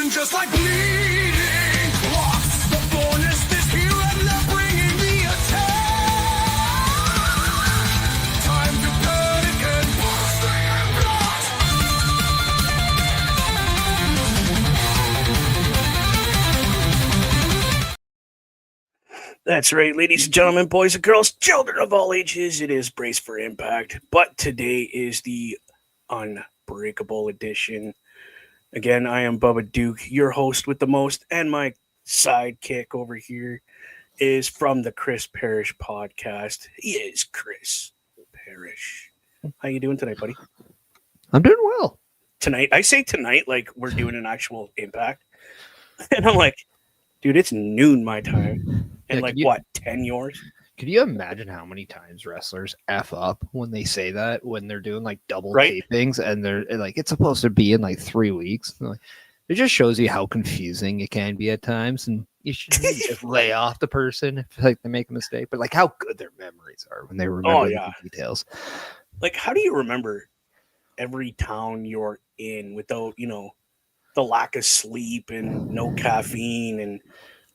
Just like bleeding clots, the bonus is here and they're bringing the attack. Time to panic and bursting and rot. That's right, ladies and gentlemen, boys and girls, children of all ages, it is Brace for Impact, but today is the Unbreakable edition. Again, I am Bubba Duke, your host with the most, and my sidekick over here is from the Chris Parrish podcast. He is Chris Parrish. How you doing tonight, buddy? I'm doing well. Tonight, I say tonight like we're doing an actual Impact. And I'm like, dude, it's noon my time. And Yeah, 10 yours? Could you imagine how many times wrestlers F up when they say that, when they're doing like double Right? tapings and they're like, it's supposed to be in like 3 weeks? Like, it just shows you how confusing it can be at times. And you should just lay off the person if like they make a mistake, but like how good their memories are when they remember the details. Like, how do you remember every town you're in without, the lack of sleep and no caffeine and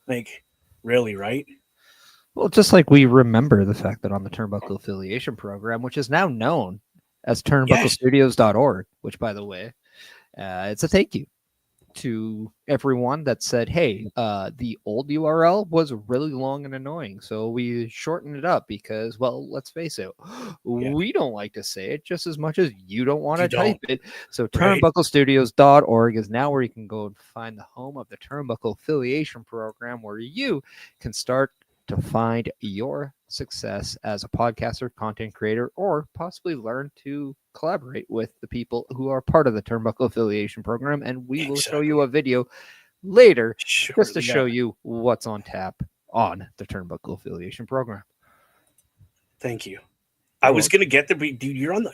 like, really, right? Well, just like we remember the fact that on the Turnbuckle Affiliation Program, which is now known as turnbucklestudios.org, which, by the way, it's a thank you to everyone that said, hey, the old URL was really long and annoying, so we shortened it up because, well, let's face it, we don't like to say it just as much as you don't want to type it. So turnbucklestudios.org is now where you can go and find the home of the Turnbuckle Affiliation Program, where you can start to find your success as a podcaster, content creator, or possibly learn to collaborate with the people who are part of the Turnbuckle Affiliation Program. And we will show you a video later just to show you what's on tap on the Turnbuckle Affiliation Program. Thank you. I was going to get there, but dude, you're on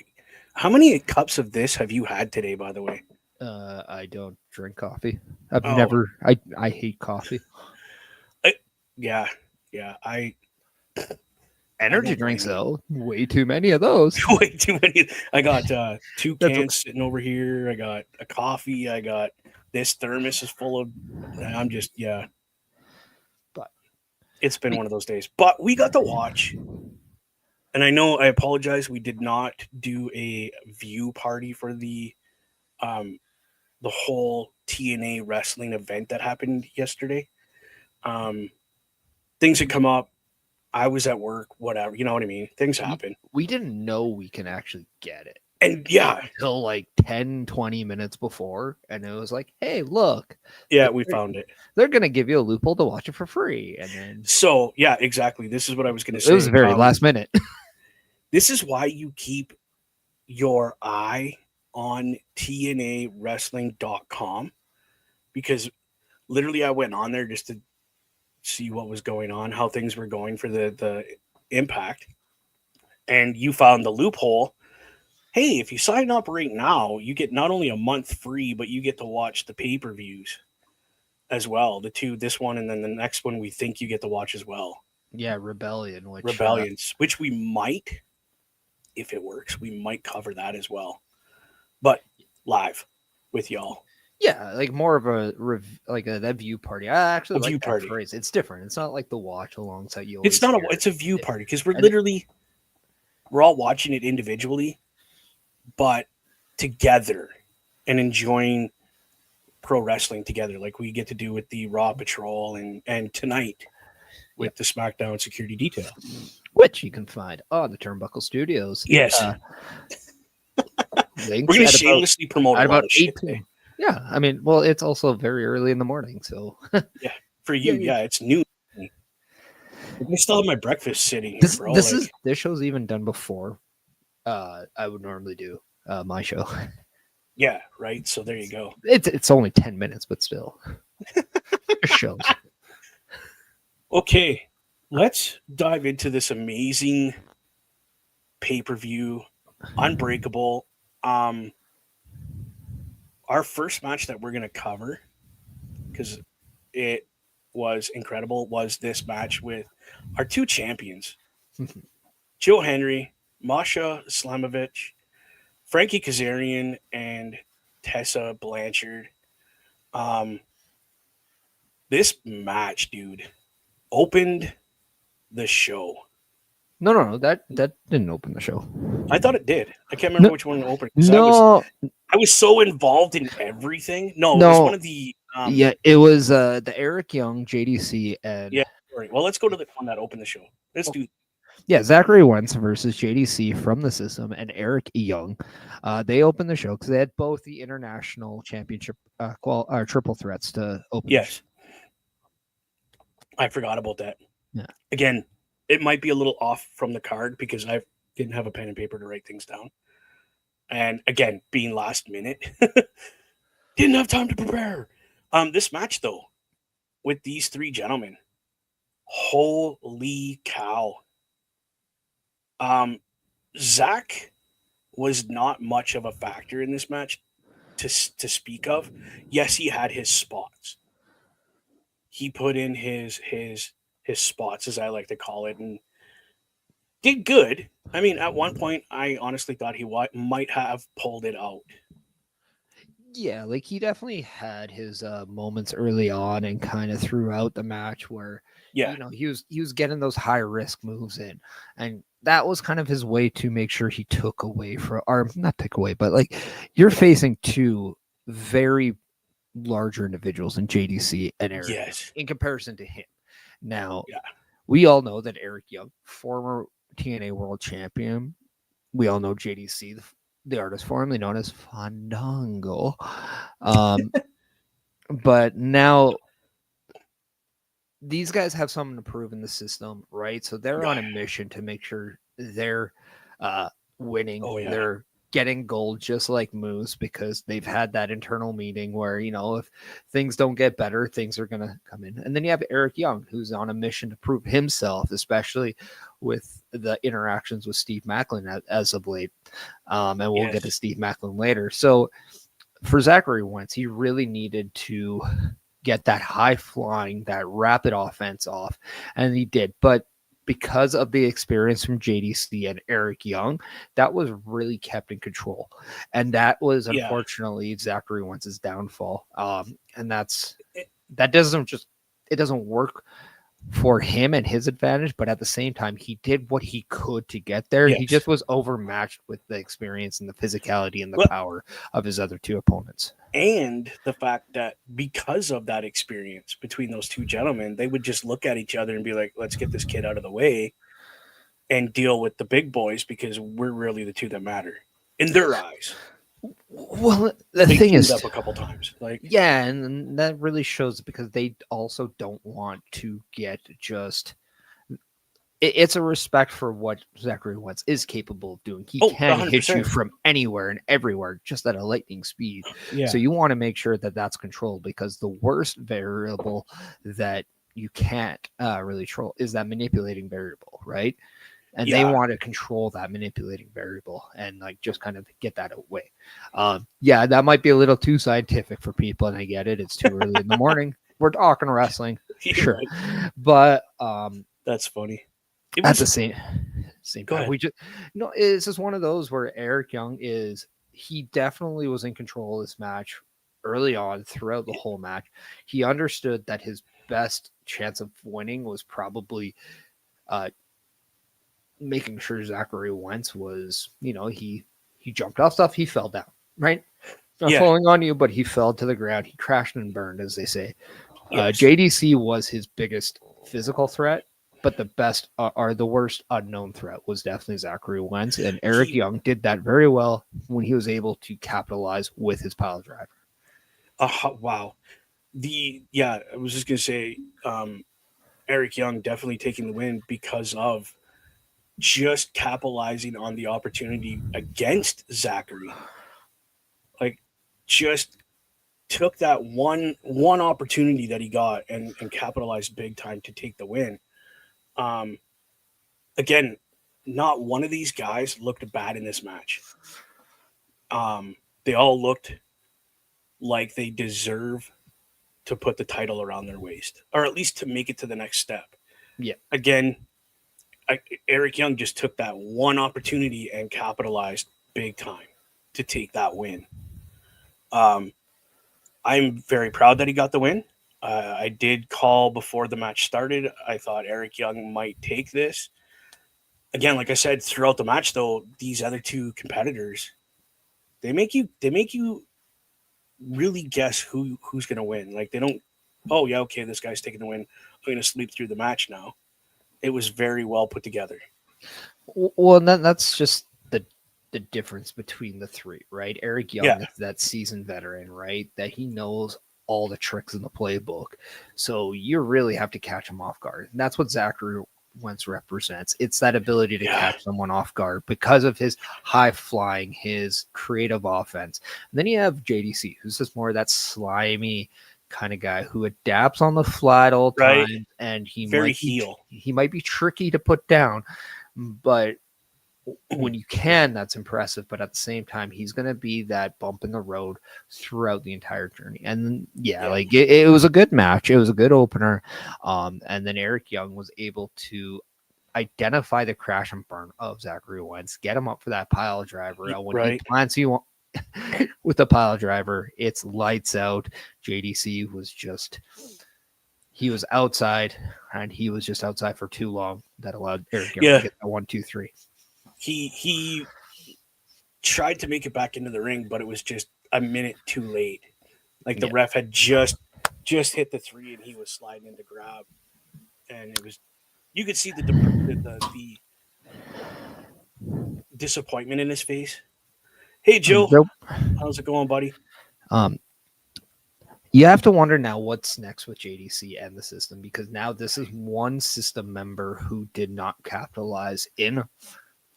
how many cups of this have you had today, by the way? I don't drink coffee. I hate coffee. Yeah, energy drinks though, way too many of those. Way too many. I got 2 cans sitting over here. I got a coffee. I got this thermos is full of. I'm just But it's been one of those days. But we got to watch, and I know I apologize. We did not do a view party for the whole TNA wrestling event that happened yesterday. Things had come up. I was at work, whatever. You know what I mean? Things happen. We didn't know we can actually get it. And until like 10, 20 minutes before. And it was like, hey, look. Yeah, we found it. They're going to give you a loophole to watch it for free. And then. So, yeah, exactly. This is what I was going to say. It was very last minute. This is why you keep your eye on TNAwrestling.com, because literally I went on there just to see what was going on, how things were going for the Impact, and you found the loophole. Hey, if you sign up right now, you get not only a month free, but you get to watch the pay-per-views as well. This one and then the next one we think you get to watch as well. Yeah, Rebellions, which we might, if it works, we might cover that as well, but live with y'all. Yeah, like more of that view party. I actually like that party. Phrase. It's different. It's not like the watch alongside you. It's not it's a view party because we're all watching it individually, but together and enjoying pro wrestling together, like we get to do with the Raw Patrol and tonight with the SmackDown Security Detail, which you can find on the Turnbuckle Studios. Yes, we're going to shamelessly promote at about 8 p.m. Yeah, I mean, well, it's also very early in the morning, so yeah, for you, it's noon. I still have my breakfast sitting. This show's even done before. I would normally do my show. Yeah, right. So there you go. It's only 10 minutes, but still. just shows. Okay, let's dive into this amazing pay-per-view, Unbreakable. Um, our first match that we're gonna cover, because it was incredible, was this match with our two champions, Joe Henry, Masha Slamovich, Frankie Kazarian, and Tessa Blanchard. Um, this match, dude, opened the show. No. That didn't open the show. I thought it did. I can't remember No, which one opened because no, I was so involved in everything. No, it was one no. of the Yeah, it was the Eric Young, JDC, and yeah. Sorry. Well, let's go to the one that opened the show. Let's do. yeah, Zachary Wentz versus JDC from the system and Eric Young. They opened the show because they had both the international championship triple threats to open. Yes, I forgot about that. Yeah. Again, it might be a little off from the card because I didn't have a pen and paper to write things down. And again, being last minute, didn't have time to prepare. This match though, with these three gentlemen, holy cow! Zach was not much of a factor in this match to speak of. Yes, he had his spots. He put in his spots, as I like to call it, and did good. I mean, at one point, I honestly thought he might have pulled it out. Yeah, like he definitely had his moments early on and kind of throughout the match where Yeah, he was getting those high risk moves in, and that was kind of his way to make sure he took away from, or not take away, but like you're facing two very larger individuals in JDC and Eric yes, in comparison to him. Now, yeah, we all know that Eric Young, former TNA world champion, we all know JDC, the artist formerly known as Fandango. But now these guys have something to prove in the system, right? So they're on a mission to make sure they're winning. Oh, yeah. They're getting gold just like Moose because they've had that internal meeting where, you know, if things don't get better, things are going to come in. And then you have Eric Young, who's on a mission to prove himself, especially with the interactions with Steve Macklin as of late. And we'll get to Steve Macklin later. So for Zachary Wentz, he really needed to get that high flying, that rapid offense off, and he did. But because of the experience from JDC and Eric Young, that was really kept in control. And that was unfortunately Zachary Wentz's downfall. And that doesn't work for him and his advantage, but at the same time, he did what he could to get there. Yes. He just was overmatched with the experience and the physicality and the power of his other two opponents. And the fact that because of that experience between those two gentlemen, they would just look at each other and be like, let's get this kid out of the way and deal with the big boys because we're really the two that matter in their eyes. Well, the thing is, up a couple times, like and that really shows because they also don't want to get just. It's a respect for what Zachary Wentz is capable of doing. He can 100%. Hit you from anywhere and everywhere, just at a lightning speed. Yeah. So you want to make sure that that's controlled because the worst variable that you can't really control is that manipulating variable, right? And they want to control that manipulating variable and like just kind of get that away. That might be a little too scientific for people, and I get it. It's too early in the morning. We're talking wrestling, sure, but that's funny. At the same time, it's just one of those where Eric Young he definitely was in control of this match early on throughout the whole match. He understood that his best chance of winning was probably making sure Zachary Wentz was, he jumped off stuff, he fell down, right? Not falling on you, but he fell to the ground. He crashed and burned, as they say. Yes. JDC was his biggest physical threat, but the best or the worst unknown threat was definitely Zachary Wentz, and Eric Young did that very well when he was able to capitalize with his pile driver. Wow. I was just gonna say, Eric Young definitely taking the win because of just capitalizing on the opportunity against Zachary. Like, just took that one opportunity that he got and capitalized big time to take the win. Um, Again, not one of these guys looked bad in this match. They all looked like they deserve to put the title around their waist, or at least to make it to the next step. Yeah. Again, Eric Young just took that one opportunity and capitalized big time to take that win. Um, I'm very proud that he got the win. I did call before the match started. I thought Eric Young might take this. Again, like I said, throughout the match, though, these other two competitors, they make you really guess who's going to win. Like they don't. Oh yeah, okay, this guy's taking the win. I'm going to sleep through the match now. It was very well put together. Well, that's just the difference between the three, right? Eric Young Yeah, is that seasoned veteran, right? That he knows all the tricks in the playbook. So you really have to catch him off guard. And that's what Zachary Wentz represents. It's that ability to yeah, catch someone off guard because of his high flying, his creative offense. And then you have JDC, who's just more that slimy kind of guy who adapts on the fly at all right. times, and Very heel. he might be tricky to put down, but when you can, that's impressive. But at the same time, he's going to be that bump in the road throughout the entire journey. And yeah, Yeah. like it was a good match. It was a good opener. And then Eric Young was able to identify the crash and burn of Zachary Wentz, get him up for that pile driver. When he Right. plants you with the pile driver, it's lights out. JDC was just. He was outside, and he was just outside for too long. That allowed Eric Young Yeah. to get the 1-2-3. He tried to make it back into the ring, but it was just a minute too late. Like the Yeah. ref had just hit the three, and he was sliding in to grab, and it was you could see the disappointment in his face. Hey Joe, Joe, how's it going, buddy? um, you have to wonder now what's next with JDC and the system, because now this is one system member who did not capitalize in the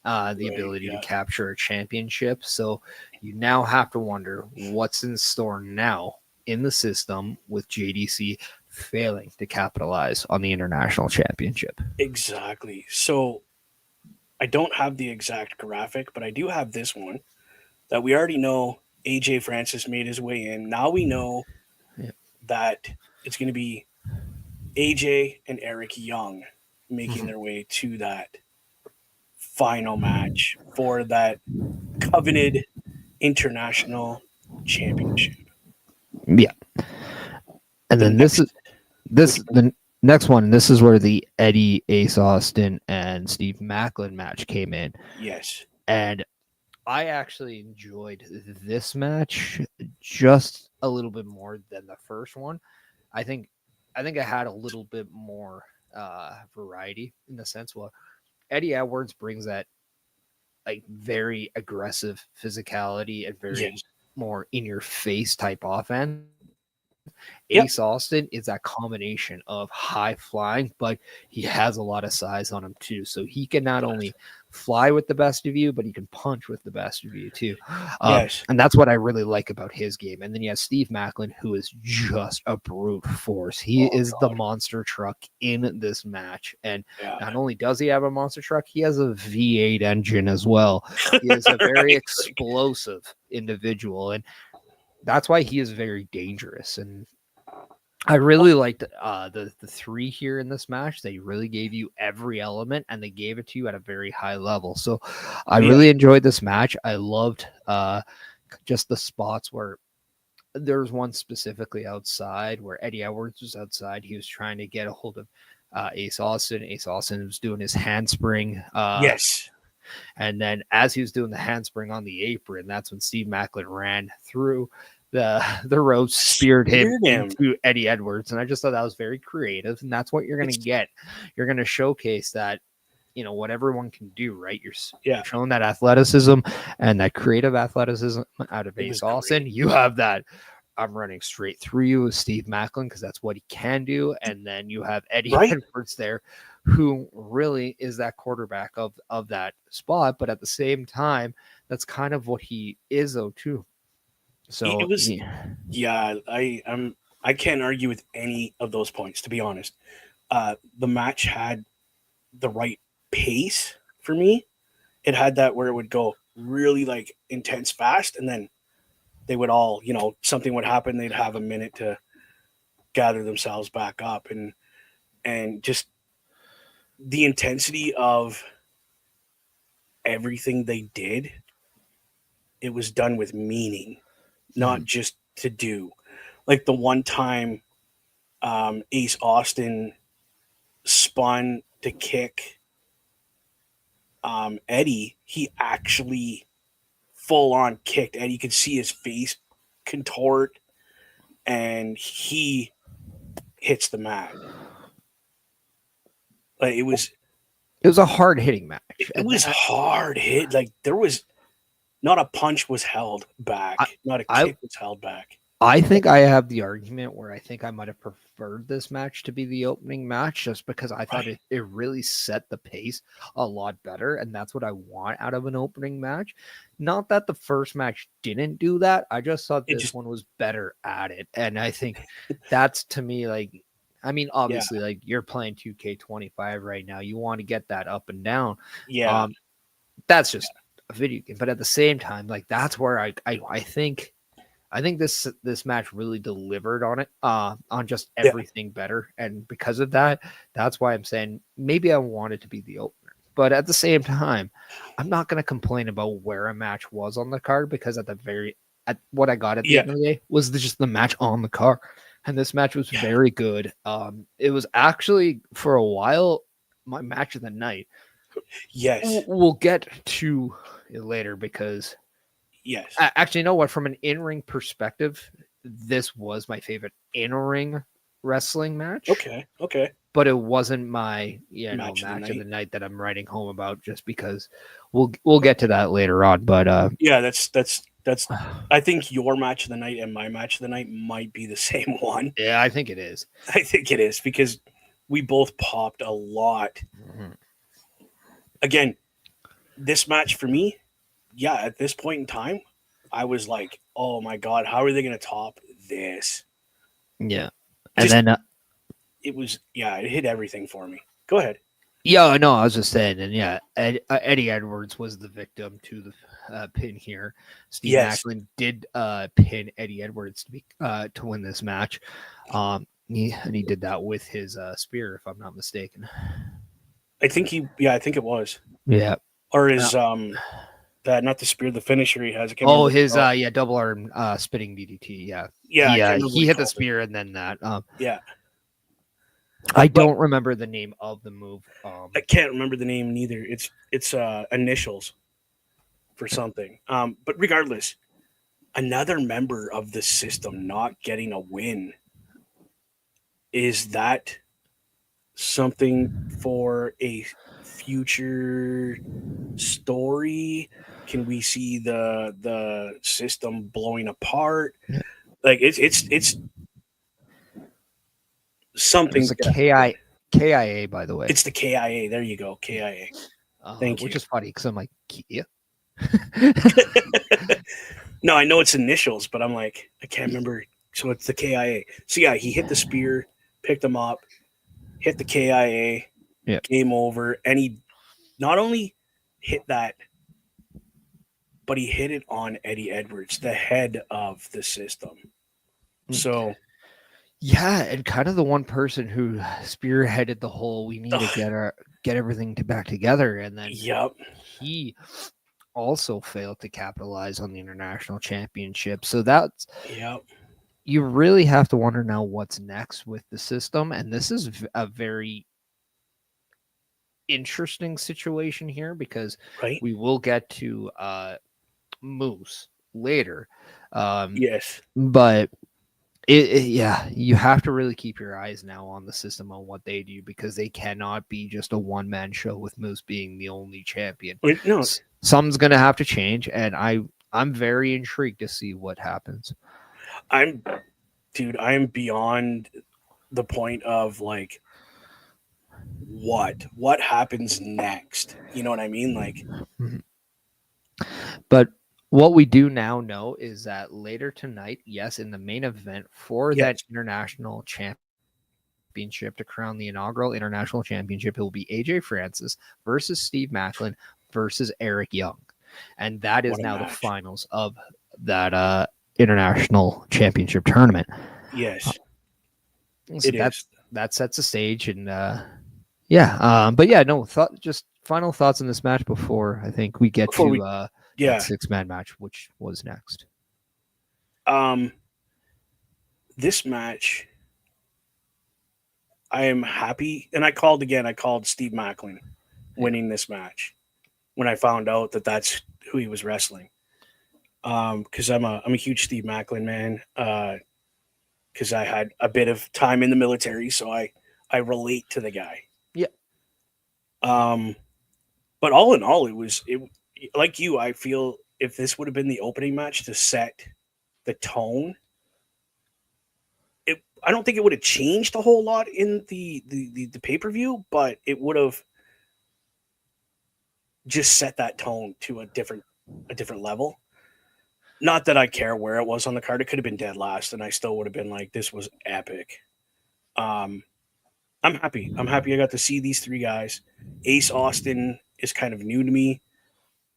Right, ability yeah. to capture a championship. So you now have to wonder what's in store now in the system with JDC failing to capitalize on the international championship. Exactly. So I don't have the exact graphic, but I do have this one that we already know AJ Francis made his way in. Now we know Yeah. that it's going to be AJ and Eric Young making their way to that final match for that coveted international championship. Yeah. And The then next, the next one, this is where the Eddie Ace Austin and Steve Macklin match came in. yes, And I actually enjoyed this match just a little bit more than the first one. I think I had a little bit more variety in the sense where Eddie Edwards brings that like very aggressive physicality and very yes, more in your face type offense. yep, Ace Austin is that combination of high flying, but he has a lot of size on him too. So he can not only fly with the best of you, but he can punch with the best of you too. yes, And that's what I really like about his game. And then you have Steve Macklin, who is just a brute force. He Oh, is the God. monster truck in this match. And yeah, not only does he have a monster truck, he has a V8 engine as well. He is a very Right. explosive individual. And that's why he is very dangerous. And I really liked the three here in this match. They really gave you every element, and they gave it to you at a very high level. So I Yeah. really enjoyed this match. I loved just the spots where there was one specifically outside where Eddie Edwards was outside. He was trying to get a hold of Ace Austin. Ace Austin was doing his handspring. Yes, And then as he was doing the handspring on the apron, that's when Steve Macklin ran through the ropes, speared him into Eddie Edwards. And I just thought that was very creative. And that's what you're going to get. You're going to showcase that, what everyone can do, right? You're showing that athleticism and that creative athleticism out of Ace Austin. Great. You have that. I'm running straight through you with Steve Macklin because that's what he can do. And then you have Eddie Edwards there, who really is that quarterback of that spot. But at the same time, that's kind of what he is, though, too. So It was, yeah. I can't argue with any of those points, to be honest. The match had the right pace for me. It had that where it would go really like intense fast, and then they would all, something would happen. They'd have a minute to gather themselves back up, and just the intensity of everything they did. It was done with meaning, not just to do. Like the one time Ace Austin spun to kick Eddie, he actually full on kicked Eddie. You could see his face contort, and he hits the mat. Like it was a hard hitting match. it was hard hit. Like there was not a punch was held back, not a kick was held back. I think I have the argument where I think I might have preferred this match to be the opening match, just because I thought it really set the pace a lot better. And that's what I want out of an opening match. Not that the first match didn't do that. I just thought this one was better at it. And I think that's, to me, like, I mean, obviously, like, you're playing 2K25 right now. You want to get that up and down. Yeah. That's just a video game. But at the same time, like, that's where I think this match really delivered on it, on just everything better. And because of that, that's why I'm saying maybe I want it to be the opener. But at the same time, I'm not going to complain about where a match was on the card, because at what I got at the end of the day was just the match on the card. And this match was very good. It was actually, for a while, my match of the night. Yes. We'll get to it later, because actually, you know what? From an in-ring perspective, this was my favorite in-ring wrestling match. Okay. But it wasn't my match of the night that I'm writing home about, just because we'll get to that later on. But that's I think your match of the night and my match of the night might be the same one. Yeah, I think it is. I think it is, because we both popped a lot. Mm-hmm. Again, this match for me, at this point in time, I was like, oh my God, how are they going to top this? Yeah. And then it was, it hit everything for me. Go ahead. Yeah, no, I was just saying, and Eddie Edwards was the victim to the pin here. Steve Macklin did pin Eddie Edwards to win this match. He did that with his spear, if I'm not mistaken. I think it was. Yeah. Or his that, not the spear, the finisher he has. His double arm spinning DDT. Yeah. He hit the spear and then that. I don't remember the name of the move. I can't remember the name neither. It's initials for something. But regardless, another member of the system not getting a win, is that something for a future story? Can we see the system blowing apart? Yeah. Like it's something. It's a KIA, by the way. It's the KIA. There you go, KIA. Thank you. Which is funny, because I'm like, Kia? No, I know it's initials, but I'm like, I can't remember. So it's the KIA. So he hit the spear, picked him up, hit the KIA, game over. And he not only hit that, but he hit it on Eddie Edwards, the head of the system. So, and kind of the one person who spearheaded the whole, we need to get everything back together. And then he also failed to capitalize on the international championship. So that's you really have to wonder now what's next with the system. And this is a very interesting situation here, because we will get to Moose later. But you have to really keep your eyes now on the system, on what they do, because they cannot be just a one-man show with Moose being the only champion. No. Something's going to have to change, and I'm very intrigued to see what happens. I'm beyond the point of like, what happens next? You know what I mean? Like, but What we do now know is that later tonight, yes, in the main event for that Yes. international championship to crown the inaugural international championship, it will be AJ Francis versus Steve Macklin versus Eric Young. And that is What a now the match. finals of that international championship tournament. Yes, So it is. that sets the stage, and but yeah, no thought. Just final thoughts on this match before I think we get Before we, to that yeah, 6-man match, which was next. um, this match, I am happy, and I called again. I called Steve Macklin Yeah. winning this match when I found out that that's who he was wrestling. Because I'm a huge Steve Macklin man. Because I had a bit of time in the military, so I relate to the guy. Yeah. Um, but all in all, it like you. I feel if this would have been the opening match to set the tone, I don't think it would have changed a whole lot in the pay per view, but it would have just set that tone to a different level. Not that I care where it was on the card; it could have been dead last, and I still would have been like, "This was epic." Um, I'm happy. I'm happy I got to see these three guys. Ace Austin is kind of new to me.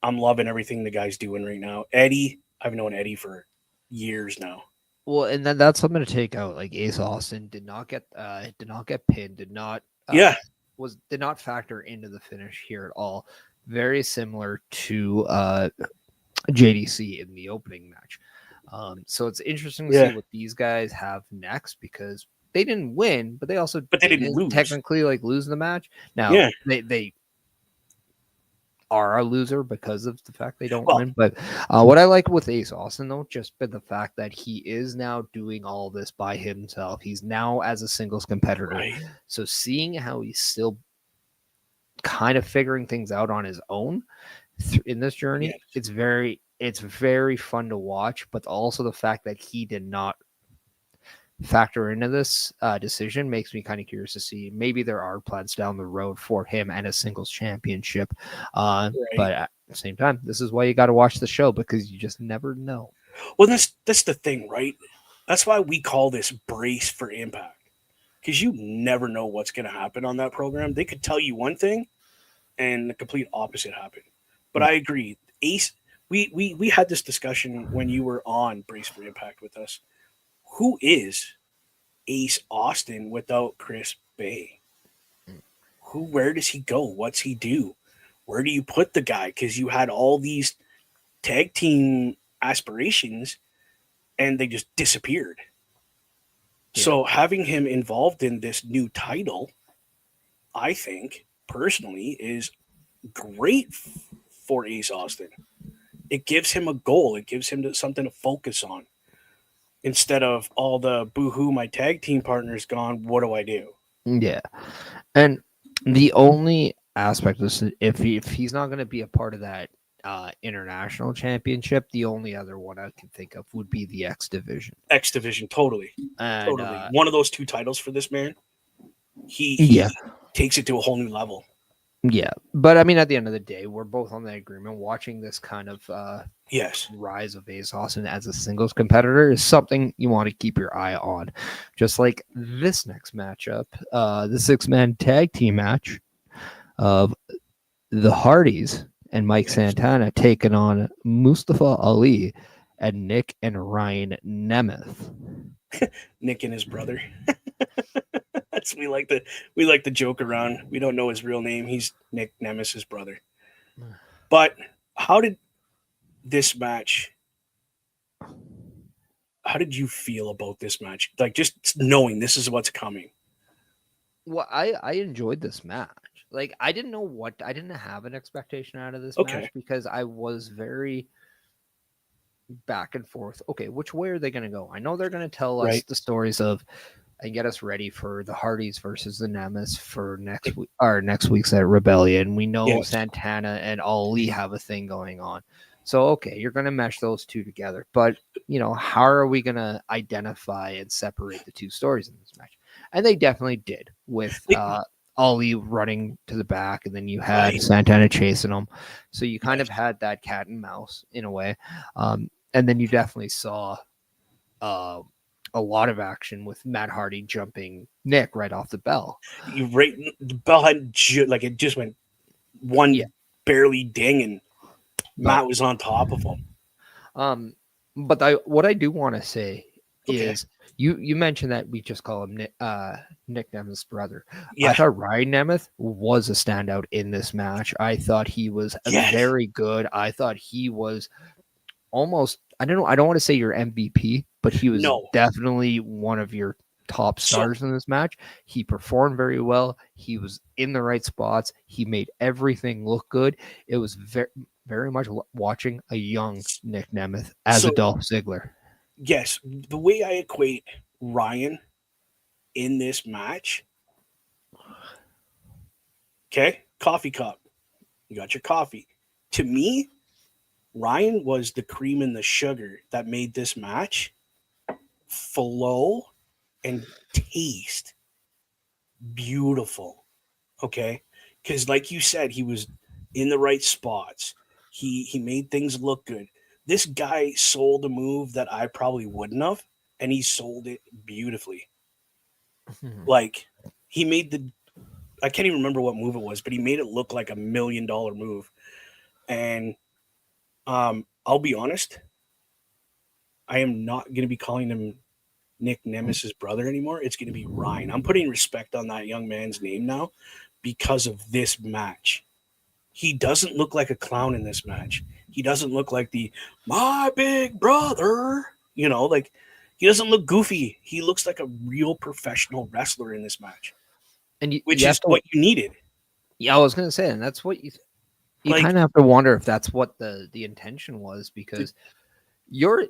I'm loving everything the guy's doing right now. Eddie, I've known Eddie for years now. Well, and then that's something to take out. Like Ace Austin did not get pinned, Yeah, did not factor into the finish here at all. Very similar to JDC in the opening match. So it's interesting to see yeah, what these guys have next because they didn't win, but they also but they didn't lose. technically like lose the match. Now Yeah, they are a loser because of the fact they don't well, win. But what I like with Ace Austin, though, just been the fact that he is now doing all this by himself. He's now as a singles competitor. right. So seeing how he's still kind of figuring things out on his own in this journey, Yes. it's very fun to watch. But also the fact that he did not factor into this decision makes me kind of curious to see. Maybe there are plans down the road for him and a singles championship. Right. But at the same time, this is why you got to watch the show because you just never know. Well, that's the thing, right? That's why we call this brace for impact. Because you never know what's going to happen on that program. They could tell you one thing, and the complete opposite happen. But I agree, Ace. We had this discussion when you were on Brace for Impact with us. Who is Ace Austin without Chris Bay? Where does he go? What's he do? Where do you put the guy? Because you had all these tag team aspirations, and they just disappeared. Yeah. So having him involved in this new title, I think personally, is great for Ace Austin. It gives him a goal. It gives him something to focus on instead of all the boohoo. My tag team partner's gone. What do I do? Yeah, and the only aspect is if he's not going to be a part of that international championship, the only other one I can think of would be the X division. X division, totally, And totally. One of those two titles for this man. He yeah, takes it to a whole new level. yeah, but I mean, at the end of the day, we're both on the agreement. Watching this kind of Yes, rise of Ace Austin as a singles competitor is something you want to keep your eye on. Just like this next matchup, the 6-man tag team match of the Hardys and Mike yes. Santana taking on Mustafa Ali and Nick and Ryan Nemeth. Nick and his brother. That's we like to joke around. We don't know his real name. He's Nick Nemes's brother. But how did this match? How did you feel about this match? Like just knowing this is what's coming. Well, I enjoyed this match. Like I didn't have an expectation out of this Okay, match because I was very back and forth. Okay, which way are they going to go? I know they're going to tell us right. the stories of and get us ready for the Hardys versus the Nemesis for next week or next week's at Rebellion. We know Yes, Santana and Ali have a thing going on. So okay, you're gonna mesh those two together. But how are we gonna identify and separate the two stories in this match? And they definitely did with They- Ali running to the back, and then you had Right. Santana chasing him. So you kind Yes. of had that cat and mouse in a way. And then you definitely saw uh, a lot of action with Matt Hardy jumping Nick right off the bell. You right. The bell had like it just went Yeah. one barely ding, and But Matt was on top of him. um, what I do want to say Okay. is you mentioned that we just call him Nick Nemeth's brother. I Yeah. thought Ryan Nemeth was a standout in this match. I thought he was Yes. very good. I thought he was almost, I don't know, I don't want to say your MVP, but he was No. definitely one of your top So stars in this match. He performed very well. He was in the right spots. He made everything look good. It was very much watching a young Nick Nemeth as a so Dolph Ziggler. yes, the way I equate Ryan in this match. Okay, coffee cup. You got your coffee. To me, Ryan was the cream and the sugar that made this match flow and taste beautiful. Okay, because like you said, he was in the right spots. He made things look good. This guy sold a move that I probably wouldn't have, and he sold it beautifully. Like he made the I can't even remember what move it was, but he made it look like $1 million move. And I'll be honest, I am not going to be calling him Nick Nemes's brother anymore. It's going to be Ryan. I'm putting respect on that young man's name now because of this match. He doesn't look like a clown in this match. He doesn't look like the my big brother. Like he doesn't look goofy. He looks like a real professional wrestler in this match, And which you is have to, what you needed. yeah, I was going to say, and that's what you Like, kind of have to wonder if that's what the intention was, because you're,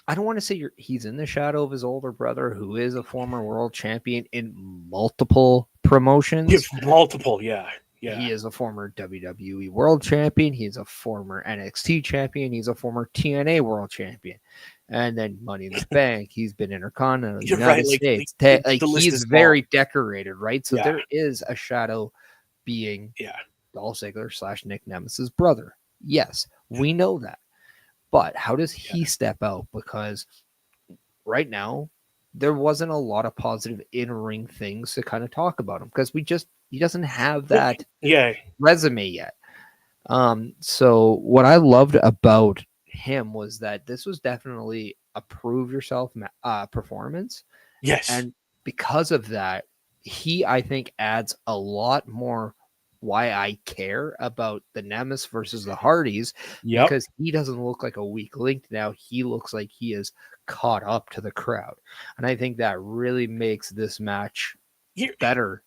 I don't want to say he's in the shadow of his older brother, who is a former world champion in multiple promotions. multiple, yeah. Yeah. He is a former WWE world champion. He's a former NXT champion. He's a former TNA world champion. And then Money in the Bank. He's been Intercontinental, You're right. United Like States. the list He's is long. very decorated, right? So Yeah. there is a shadow being Yeah. Dolph Ziggler / Nick Nemes's brother. Yes, we know that. But how does he step out? Because right now, there wasn't a lot of positive in-ring things to kind of talk about him, because he doesn't have that Yeah. resume yet. So what I loved about him was that this was definitely a prove yourself performance, Yes. and because of that, I think adds a lot more why I care about the Nemes versus the Hardys, Yep. because he doesn't look like a weak link now. He looks like he is caught up to the crowd. And I think that really makes this match better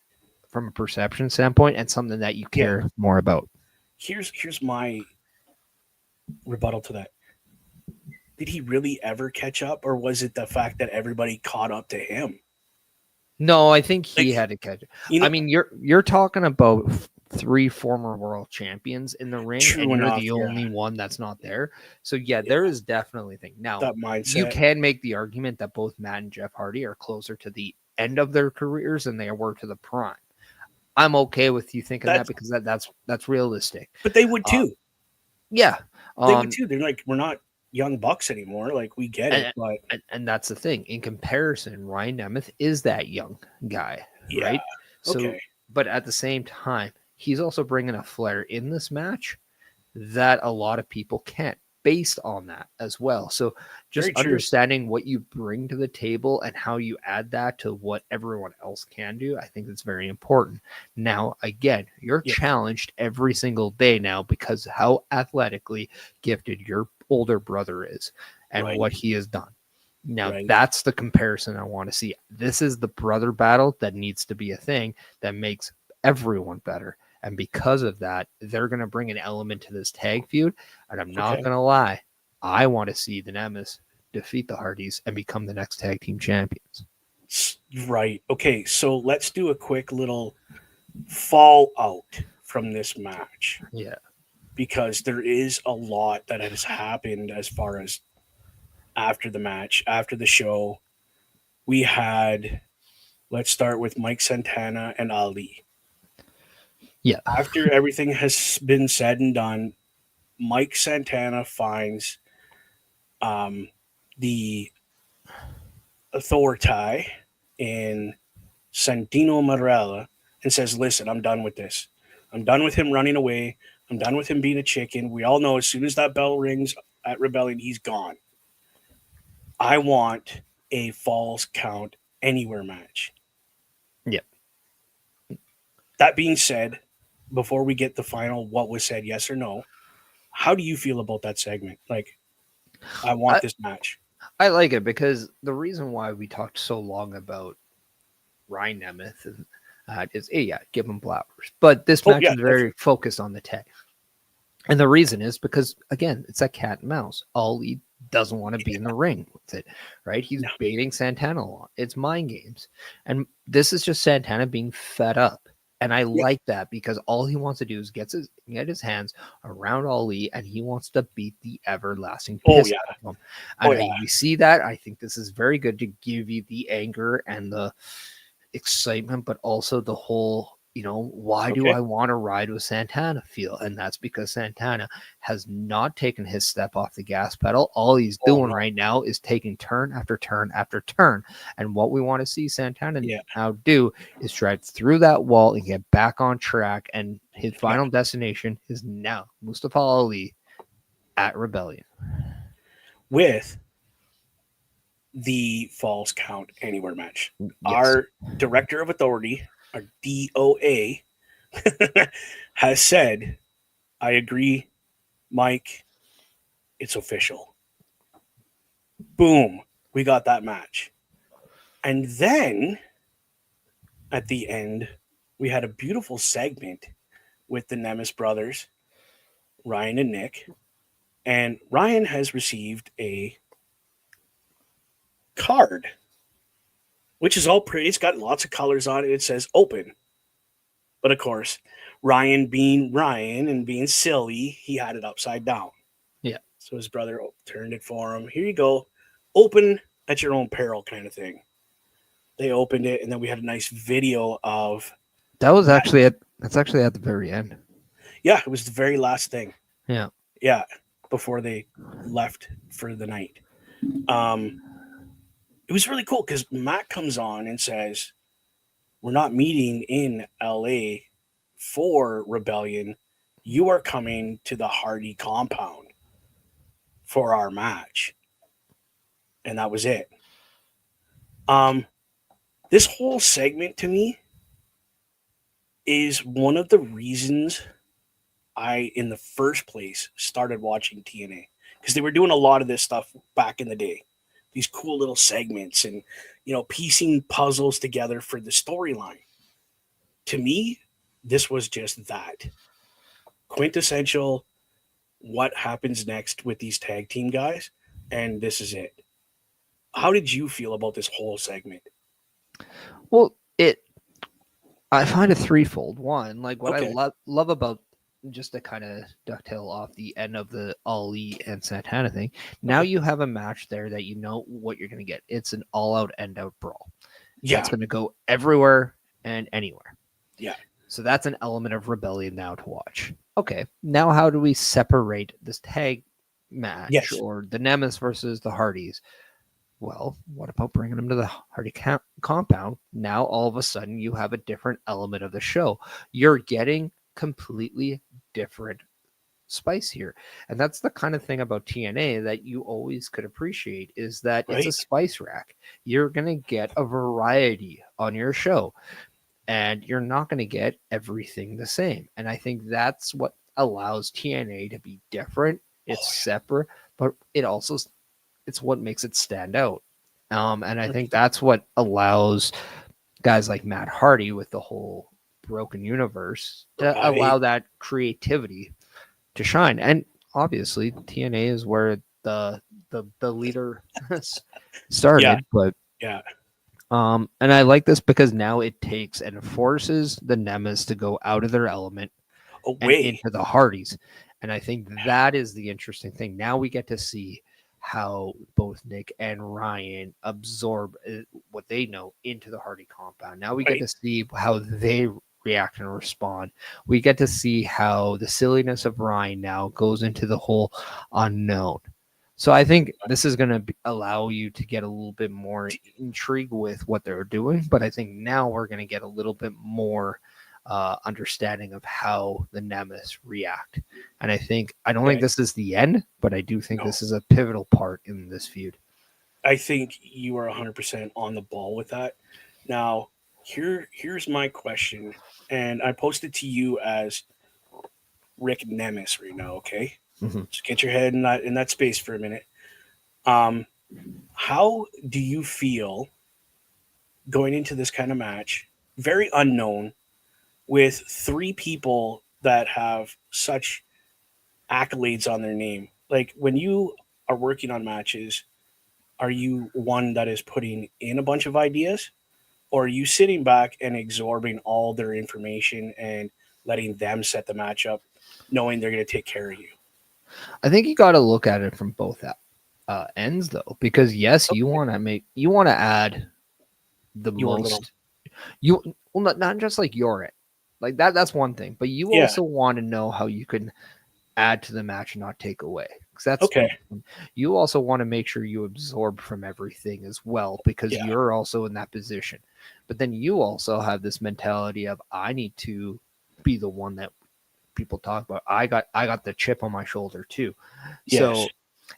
from a perception standpoint, and something that you care more about. Here's my rebuttal to that. Did he really ever catch up, or was it the fact that everybody caught up to him? No, I think he Like, had to catch it. you know, I mean, you're talking about 3 former world champions in the ring, true and you're enough. the only one that's not there. So yeah, there is definitely a thing. Now, That you mindset. can make the argument that both Matt and Jeff Hardy are closer to the end of their careers than they were to the prime. I'm okay with you thinking that, because that's realistic. But they would too. Yeah. They would too. They're like, we're not young bucks anymore. Like, we get it, but and that's the thing. In comparison, Ryan Nemeth is that young guy, yeah. right? So, Okay. but at the same time, he's also bringing a flair in this match that a lot of people can't, based on that as well. So just Very true. understanding what you bring to the table and how you add that to what everyone else can do, I think that's very important. Now, again, you're challenged every single day now because how athletically gifted your older brother is and what he has done. Now, that's the comparison I want to see. This is the brother battle that needs to be a thing that makes everyone better. And because of that, they're going to bring an element to this tag feud. And I'm not going to lie, I want to see the Nemes defeat the Hardys and become the next tag team champions. Right. Okay, so let's do a quick little fallout from this match. Yeah. Because there is a lot that has happened as far as after the match, after the show. We had, let's start with Mike Santana and Ali. Yeah. After everything has been said and done, Mike Santana finds the authority in Santino Marella and says, "Listen, I'm done with this. I'm done with him running away. I'm done with him being a chicken. We all know as soon as that bell rings at Rebellion, he's gone. I want a falls count anywhere match." Yeah. That being said, before we get the final what was said, yes or no, how do you feel about that segment? Like, I want I, this match. I like it because the reason why we talked so long about Ryan Nemeth and is yeah, give him flowers. But this Oh match yeah, is very definitely. focused on the tag. And the reason is because again, it's a cat and mouse. Ali doesn't want to be in the ring with it, right? He's No, baiting Santana along. It's mind games. And this is just Santana being fed up. And I yeah. like that because all he wants to do is get his hands around Ali and he wants to beat the everlasting Oh piss yeah. out of him. Oh And yeah. we see that. I think this is very good to give you the anger and the excitement, but also the whole, why do Okay. I want to ride with Santana feel? And that's because Santana has not taken his step off the gas pedal. All he's Oh doing no. right now is taking turn after turn after turn. And what we want to see Santana Yeah. now do is drive through that wall and get back on track. And his Yeah. final destination is now Mustafa Ali at Rebellion. With the falls count anywhere match. Yes. Our director of authority, our DOA, has said, "I agree, Mike, it's official." Boom, we got that match. And then at the end, we had a beautiful segment with the Nemes brothers, Ryan and Nick. And Ryan has received a card, which is all pretty. It's got lots of colors on it. It says open. But of course, Ryan being Ryan and being silly, he had it upside down. Yeah. So his brother turned it for him. Here you go. Open at your own peril, kind of thing. They opened it, and then we had a nice video of That was Matt. actually that's actually at the very end. Yeah, it was the very last thing. Yeah. Yeah, before they left for the night. Um, it was really cool because Matt comes on and says, "We're not meeting in LA for Rebellion. You are coming to the Hardy compound for our match." And that was it. Um, this whole segment to me is one of the reasons I, in the first place, started watching TNA because they were doing a lot of this stuff back in the day. These cool little segments and, piecing puzzles together for the storyline. To me, this was just that quintessential what happens next with these tag team guys, and this is it. How did you feel about this whole segment? Well, I find it threefold. One, like what I Okay. love about just to kind of ducktail off the end of the Ali and Santana thing. Now Okay. you have a match there that you know what you're going to get. It's an all-out end-out brawl. Yeah. That's going to go everywhere and anywhere. Yeah. So that's an element of rebellion now to watch. Okay, now how do we separate this tag match Yes. or the Nemesis versus the Hardys? Well, what about bringing them to the Hardy compound? Now, all of a sudden, you have a different element of the show. You're getting completely different spice here. And that's the kind of thing about TNA that you always could appreciate is that it's a Right. spice rack. You're going to get a variety on your show and you're not going to get everything the same. And I think that's what allows TNA to be different. Oh It's separate, but it's what makes it stand out. And I yeah. think that's what allows guys like Matt Hardy with the whole broken universe to Right. allow that creativity to shine. And obviously TNA is where the leader Yeah. started, but Yeah. and I like this because now it takes and forces the Nemes to go out of their element and Away. into the Hardys. And I think that is the interesting thing. Now we get to see how both Nick and Ryan absorb what they know into the Hardy compound. Now we get Right. to see how they react and respond. We get to see how the silliness of Ryan now goes into the whole unknown. So I think this is going to allow you to get a little bit more intrigue with what they're doing. But I think now we're going to get a little bit more understanding of how the Nemesis react. And I don't think this is the end, but I do think this is a pivotal part in this feud. I think you are 100% on the ball with that. Now, here's my question, and I posted to you as Rick Nemes right now. Okay, just get your head in that space for a minute. How do you feel going into this kind of match? Very unknown, with three people that have such accolades on their name. Like when you are working on matches, are you one that is putting in a bunch of ideas, or are you sitting back and absorbing all their information and letting them set the matchup, knowing they're going to take care of you? I think you got to look at it from both ends, though, because yes, you want to add the Your most. little, You well, not just like your end, like that. That's one thing, but you yeah, also want to know how you can add to the match and not take away. Because that's okay, you also want to make sure you absorb from everything as well, because yeah, you're also in that position. But then you also have this mentality of I need to be the one that people talk about. I got the chip on my shoulder too. yes, So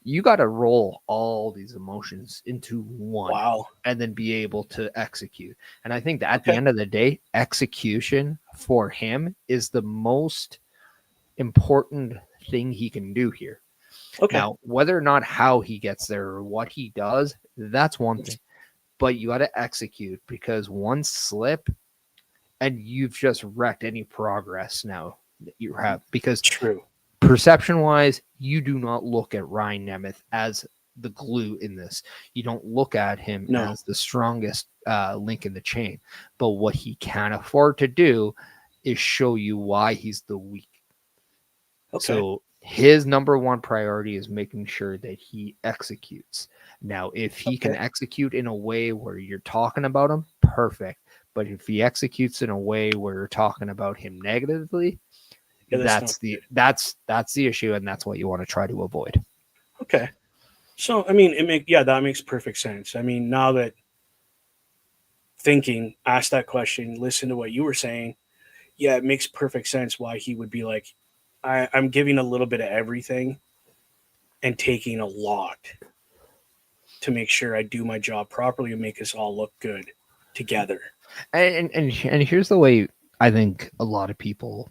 you got to roll all these emotions into one wow, and then be able to execute. And I think that at the okay, end of the day, execution for him is the most important thing he can do here. okay, Now, whether or not how he gets there or what he does, that's one thing. But you got to execute, because one slip and you've just wrecked any progress now that you have. Because true, perception wise, you do not look at Ryan Nemeth as the glue in this. You don't look at him no, as the strongest link in the chain. But what he can afford to do is show you why he's the weak. okay, So his number one priority is making sure that he executes. Now, if he can okay, execute in a way where you're talking about him, perfect. But if he executes in a way where you're talking about him negatively, yeah, that's not good. that's the issue, and that's what you want to try to avoid. Okay, so I mean, that makes perfect sense. I mean, now that thinking, ask that question, listen to what you were saying, yeah, it makes perfect sense why he would be like, I'm giving a little bit of everything and taking a lot to make sure I do my job properly and make us all look good together. And here's the way I think a lot of people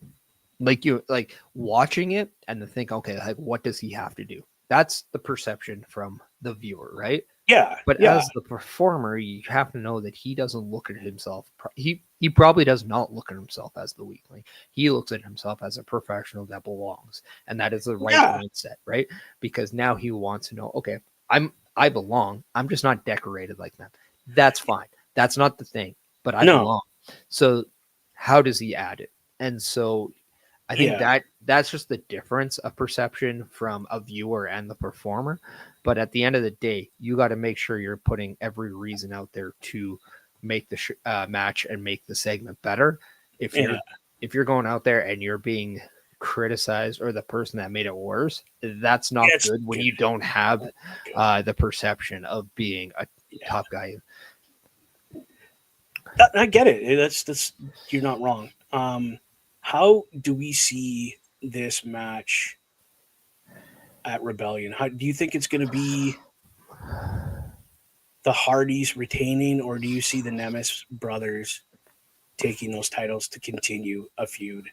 like watching it and to think, okay, like what does he have to do? That's the perception from the viewer, right? Yeah, But yeah, as the performer, you have to know that he doesn't look at himself. He probably does not look at himself as the weakling. He looks at himself as a professional that belongs, and that is the right yeah, mindset, right? Because now he wants to know, okay, I belong. I'm just not decorated like them. That's fine. That's not the thing, but I no, belong. So how does he add it? And so I think yeah, that's just the difference of perception from a viewer and the performer. But at the end of the day, you got to make sure you're putting every reason out there to make the match and make the segment better. If yeah, you're going out there and you're being criticized or the person that made it worse, that's not it's good when good. you don't have Good. the perception of being a Yeah, top guy. I get it. That's you're not wrong. How do we see this match at Rebellion? How do you think it's going to be the Hardys retaining, or do you see the Nemes brothers taking those titles to continue a feud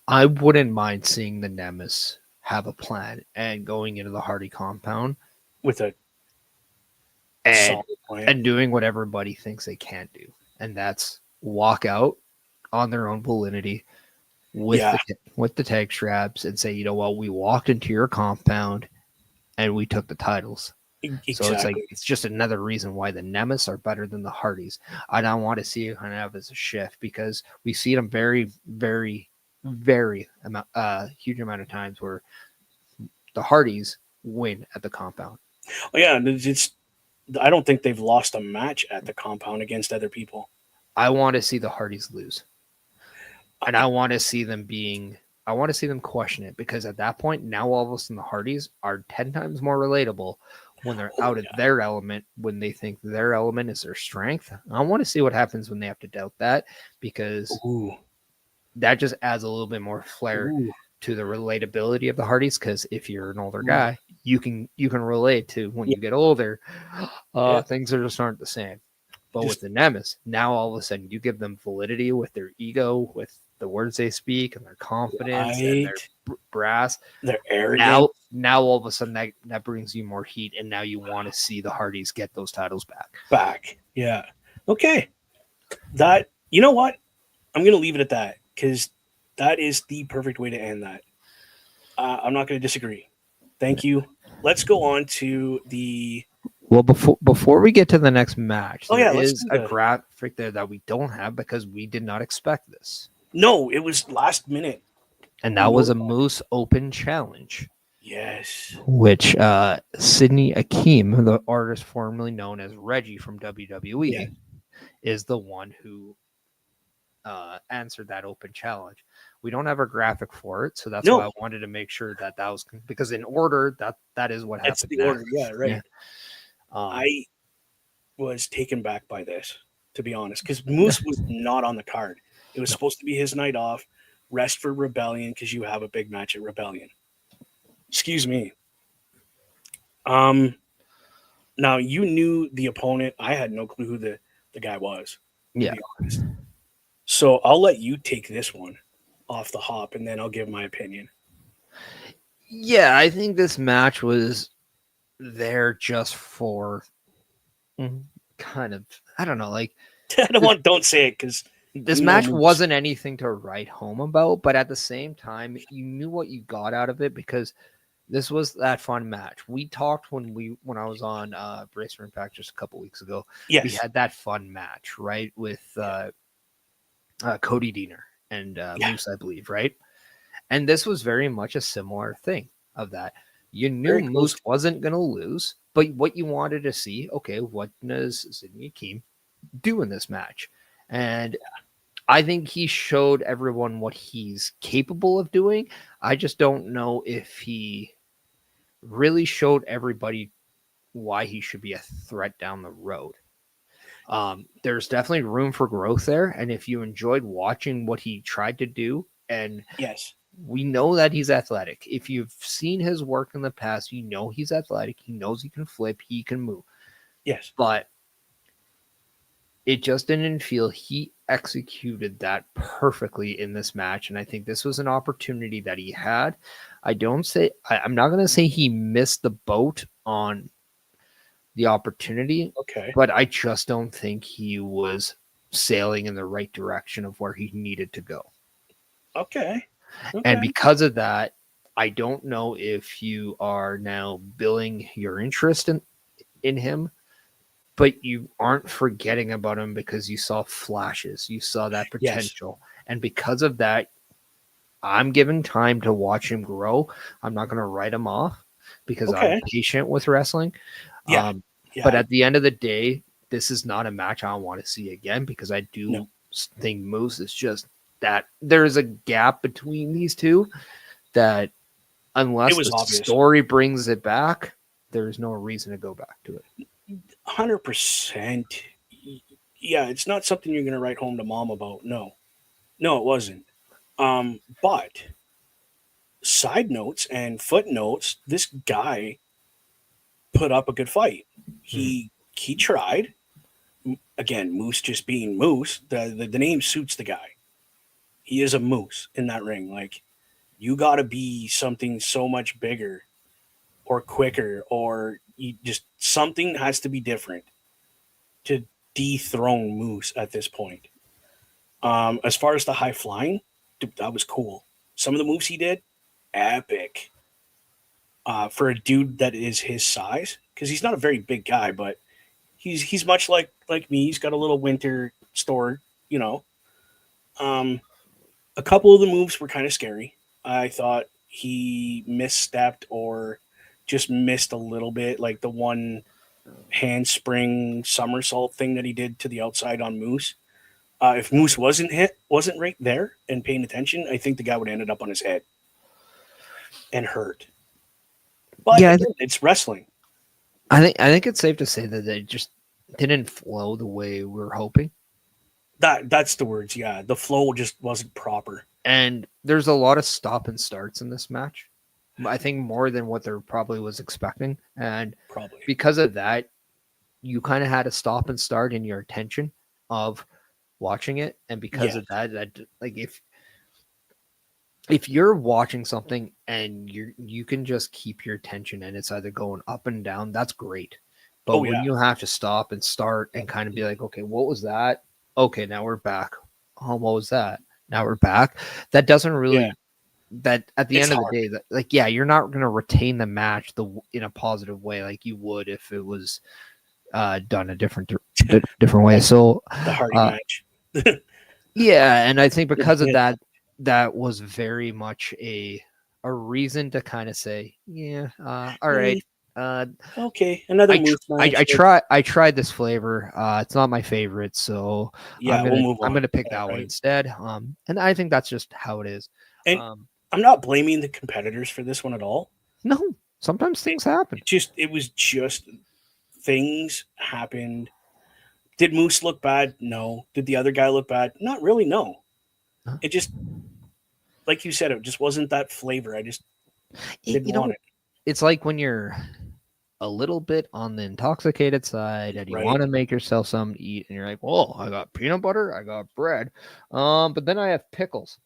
I wouldn't mind seeing the Nemesis have a plan and going into the Hardy compound with a and solid plan? doing what everybody thinks they can't do, and that's walk out on their own validity with Yeah, the tag straps and say, you know what, we walked into your compound and we took the titles. So it's like exactly. it's just another reason why the Nemesis are better than the Hardys. I don't want to see it kind of have as a shift, because we see them very, very, very huge amount of times where the Hardys win at the compound. Oh yeah, it's. I don't think they've lost a match at the compound against other people. I want to see the Hardys lose. And I want to see them question it, because at that point, now all of a sudden the Hardys are 10 times more relatable when they're out of their element, when they think their element is their strength. I want to see what happens when they have to doubt that, because that just adds a little bit more flair to the relatability of the Hardys. Because if you're an older guy, you can relate to when you get older. Things are just aren't the same. But with the Nemesis, now all of a sudden you give them validity with their ego, with the words they speak, and their confidence and their brass. Their arrogance. Now all of a sudden that brings you more heat, and now you want to see the Hardys get those titles back. Yeah. Okay. That, you know what? I'm going to leave it at that, because that is the perfect way to end that. I'm not going to disagree. Thank you. Let's go on to the... Well, before we get to the next match, there is a the... graphic there that we don't have because we did not expect this. No, it was last minute. And that was a Moose Open Challenge. Yes. Which Sydney Akeem, the artist formerly known as Reggie from WWE, is the one who answered that open challenge. We don't have a graphic for it, so that's why I wanted to make sure that was, because in order that is what happened. That's the order, yeah, right. Yeah. I was taken back by this, to be honest, because Moose was not on the card. It was supposed to be his night off, rest for Rebellion, because you have a big match at Rebellion. Excuse me. Now you knew the opponent. I had no clue who the guy was, to be honest. So I'll let you take this one off the hop, and then I'll give my opinion. Yeah, I think this match was there just for kind of, I don't know, like don't say it, because this match wasn't anything to write home about, but at the same time, you knew what you got out of it, because this was that fun match. We talked when I was on Brace for Impact just a couple weeks ago. Yes. We had that fun match, right, with Cody Deaner and Moose, I believe, right? And this was very much a similar thing of that. You knew Moose wasn't going to lose, but what you wanted to see, okay, what does Sydney Akeem do in this match? And I think he showed everyone what he's capable of doing. I just don't know if he really showed everybody why he should be a threat down the road. There's definitely room for growth there. And if you enjoyed watching what he tried to do, and we know that he's athletic. If you've seen his work in the past, you know he's athletic. He knows he can flip. He can move. Yes. But it just didn't feel he executed that perfectly in this match. And I think this was an opportunity that he had. I'm not going to say he missed the boat on the opportunity. Okay. But I just don't think he was sailing in the right direction of where he needed to go. Okay. And because of that, I don't know if you are now building your interest in him, but you aren't forgetting about him because you saw flashes. You saw that potential. Yes. And because of that, I'm given time to watch him grow. I'm not going to write him off because I'm patient with wrestling. But at the end of the day, this is not a match I want to see again, because I do think Moose is just that there's a gap between these two that unless the story brings it back, there's no reason to go back to it. 100%. Yeah, it's not something you're going to write home to mom about. No, it wasn't. But side notes and footnotes, this guy put up a good fight. He tried. Again, Moose just being Moose. The name suits the guy. He is a moose in that ring. Like, you got to be something so much bigger or quicker, or something has to be different to dethrone Moose at this point. As far as the high flying, dude, that was cool. Some of the moves he did, epic. For a dude that is his size, because he's not a very big guy, but he's much like me. He's got a little winter store, you know. A couple of the moves were kind of scary. I thought he misstepped or just missed a little bit, like the one handspring somersault thing that he did to the outside on Moose. If Moose wasn't right there and paying attention, I think the guy would have ended up on his head and hurt. But Yeah, again, it's wrestling. I think it's safe to say that they just didn't flow the way we were hoping. That's the words. Yeah, the flow just wasn't proper. And there's a lot of stop and starts in this match. I think more than what there probably was expecting. And Probably. because of that, you kind of had to stop and start in your attention of watching it. And because of that, like if you're watching something and you can just keep your attention and it's either going up and down, that's great. But Oh when yeah. you have to stop and start and kind of be like, okay, what was that? Okay, now we're back. Oh, what was that? Now we're back. That doesn't really Yeah. that at the It's end of hard. the day, that like yeah, you're not gonna retain the match in a positive way like you would if it was done a different way. So The Hardy uh, match. yeah, and I think because of Yeah. that, that was very much a reason to kind of say, yeah, all right. Okay, another Moose match. I tried this flavor. It's not my favorite, so Yeah, we'll move I'm on. gonna pick that one Right. instead. And I think that's just how it is. And I'm not blaming the competitors for this one at all. No, sometimes things happen. It was just things happened. Did Moose look bad? No. Did the other guy look bad? Not really. No. Huh? It just, like you said, it just wasn't that flavor. I just didn't You know, want it. it's like when you're a little bit on the intoxicated side and you Right. want to make yourself something to eat and you're like, well, I got peanut butter, I got bread, but then I have pickles.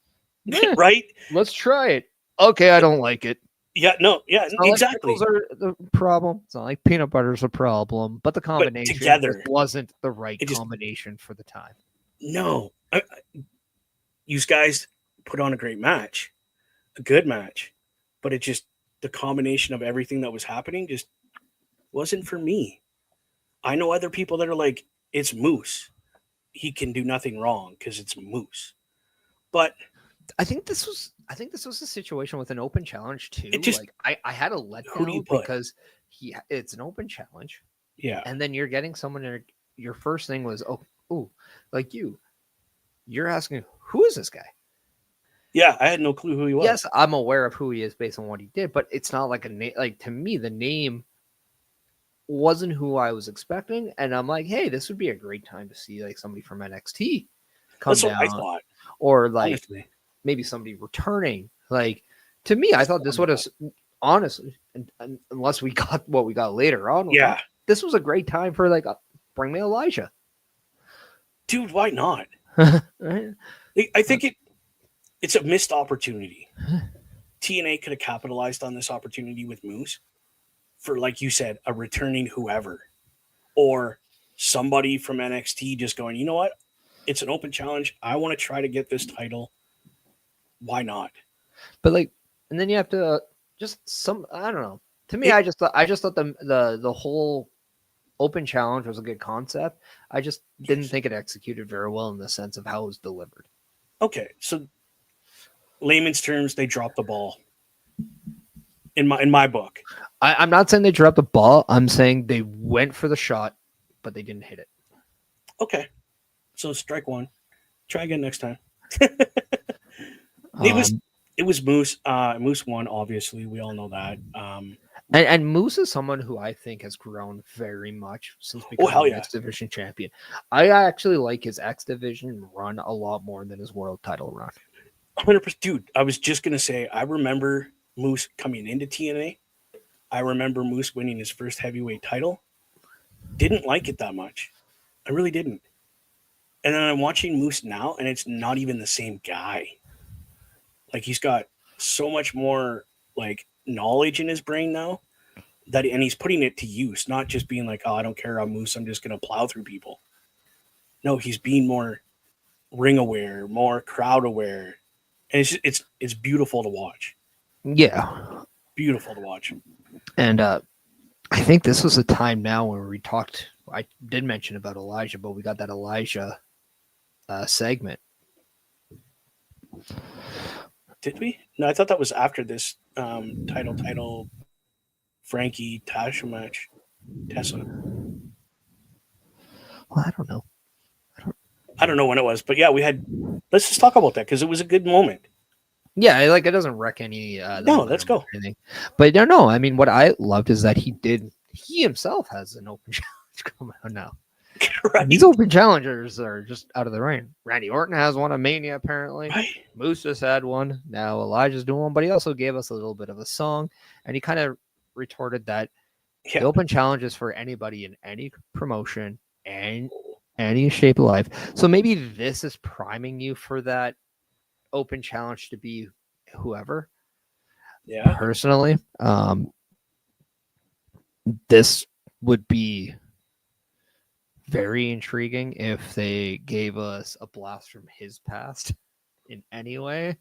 Right? Let's try it. Okay, I don't like it. Yeah. No. Yeah. It's not Exactly. like pickles are the problem. It's not like peanut butter is a problem, but the combination together, just wasn't the right it just combination for the time. no. You guys put on a great match, a good match, but it just the combination of everything that was happening just wasn't for me. I know other people that are like, it's Moose. He can do nothing wrong because it's Moose. But I think this was a situation with an open challenge too. it just Like I had a who do you letdown put? because it's an open challenge. Yeah. And then you're getting someone. Your first thing was, oh, like you're asking, who is this guy? Yeah, I had no clue who he was. Yes, I'm aware of who he is based on what he did, but it's not like a name. Like to me, the name wasn't who I was expecting, and I'm like, hey, this would be a great time to see like somebody from NXT come That's what I down, thought. or like Honestly. maybe somebody returning. Like to me, I thought this would have honestly, unless we got what we got later on. Yeah. This was a great time for like bring me Elijah. Dude, why not? Right? I think it's a missed opportunity. TNA could have capitalized on this opportunity with Moose for, like you said, a returning whoever. Or somebody from NXT just going, you know what? It's an open challenge. I want to try to get this title. Why not? But like, and then you have to just I don't know. To me, I just thought the whole open challenge was a good concept. I just didn't think it executed very well in the sense of how it was delivered. Okay, so layman's terms, they dropped the ball. In my book. I'm not saying they dropped the ball. I'm saying they went for the shot, but they didn't hit it. Okay. So strike one. Try again next time. Um, It was Moose. Moose won, obviously. We all know that. and Moose is someone who I think has grown very much since becoming X Division champion. I actually like his X Division run a lot more than his world title run. 100%. Dude, I was just going to say, I remember Moose coming into TNA. I remember Moose winning his first heavyweight title. Didn't like it that much. I really didn't. And then I'm watching Moose now, and it's not even the same guy. Like, he's got so much more, like, knowledge in his brain now, and he's putting it to use, not just being like, oh, I don't care, I'm Moose, I'm just going to plow through people. No, he's being more ring aware, more crowd aware. And it's beautiful to watch. Yeah. Beautiful to watch. And I think this was a time now where we talked. I did mention about Elijah, but we got that Elijah segment. Did we? No, I thought that was after this title Frankie Tasha match. Tessa. Well, I don't know. I don't know when it was, but yeah, we had. Let's just talk about that because it was a good moment. Yeah, like it doesn't wreck any. The No, let's momentum go. or anything. But no. I mean, what I loved is that he himself has an open challenge coming out now. Right. These open challengers are just out of the rain. Randy Orton has one on Mania, apparently. Right. Moose just had one. Now Elijah's doing one, but he also gave us a little bit of a song, and he kind of retorted that Yeah. the open challenge is for anybody in any promotion and any shape of life. So maybe this is priming you for that open challenge to be whoever. Yeah. Personally, this would be very intriguing if they gave us a blast from his past in any way.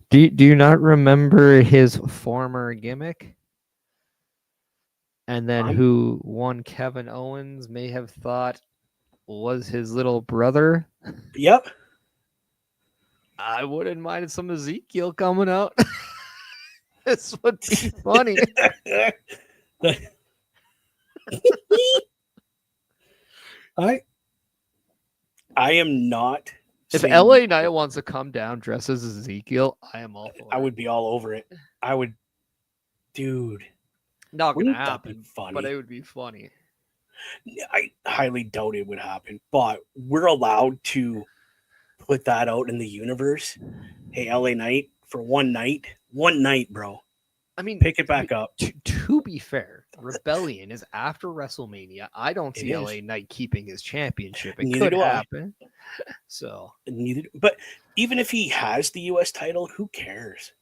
do you not remember his former gimmick? And then who one Kevin Owens may have thought was his little brother? Yep. I wouldn't mind some Ezekiel coming out. This would be funny. I am not. If saying- LA Knight wants to come down dressed as Ezekiel, I am all for it. I would be all over it. I would, dude. Not gonna Wouldn't that be happen, funny? but it would be funny. I highly doubt it would happen, but we're allowed to put that out in the universe. Hey, LA Knight, for one night, bro. I mean, Pick it back up. To be fair, Rebellion is after WrestleMania. I don't see It LA is. Knight keeping his championship. It Neither could do I. happen. So Neither, but even if he has the US title, who cares?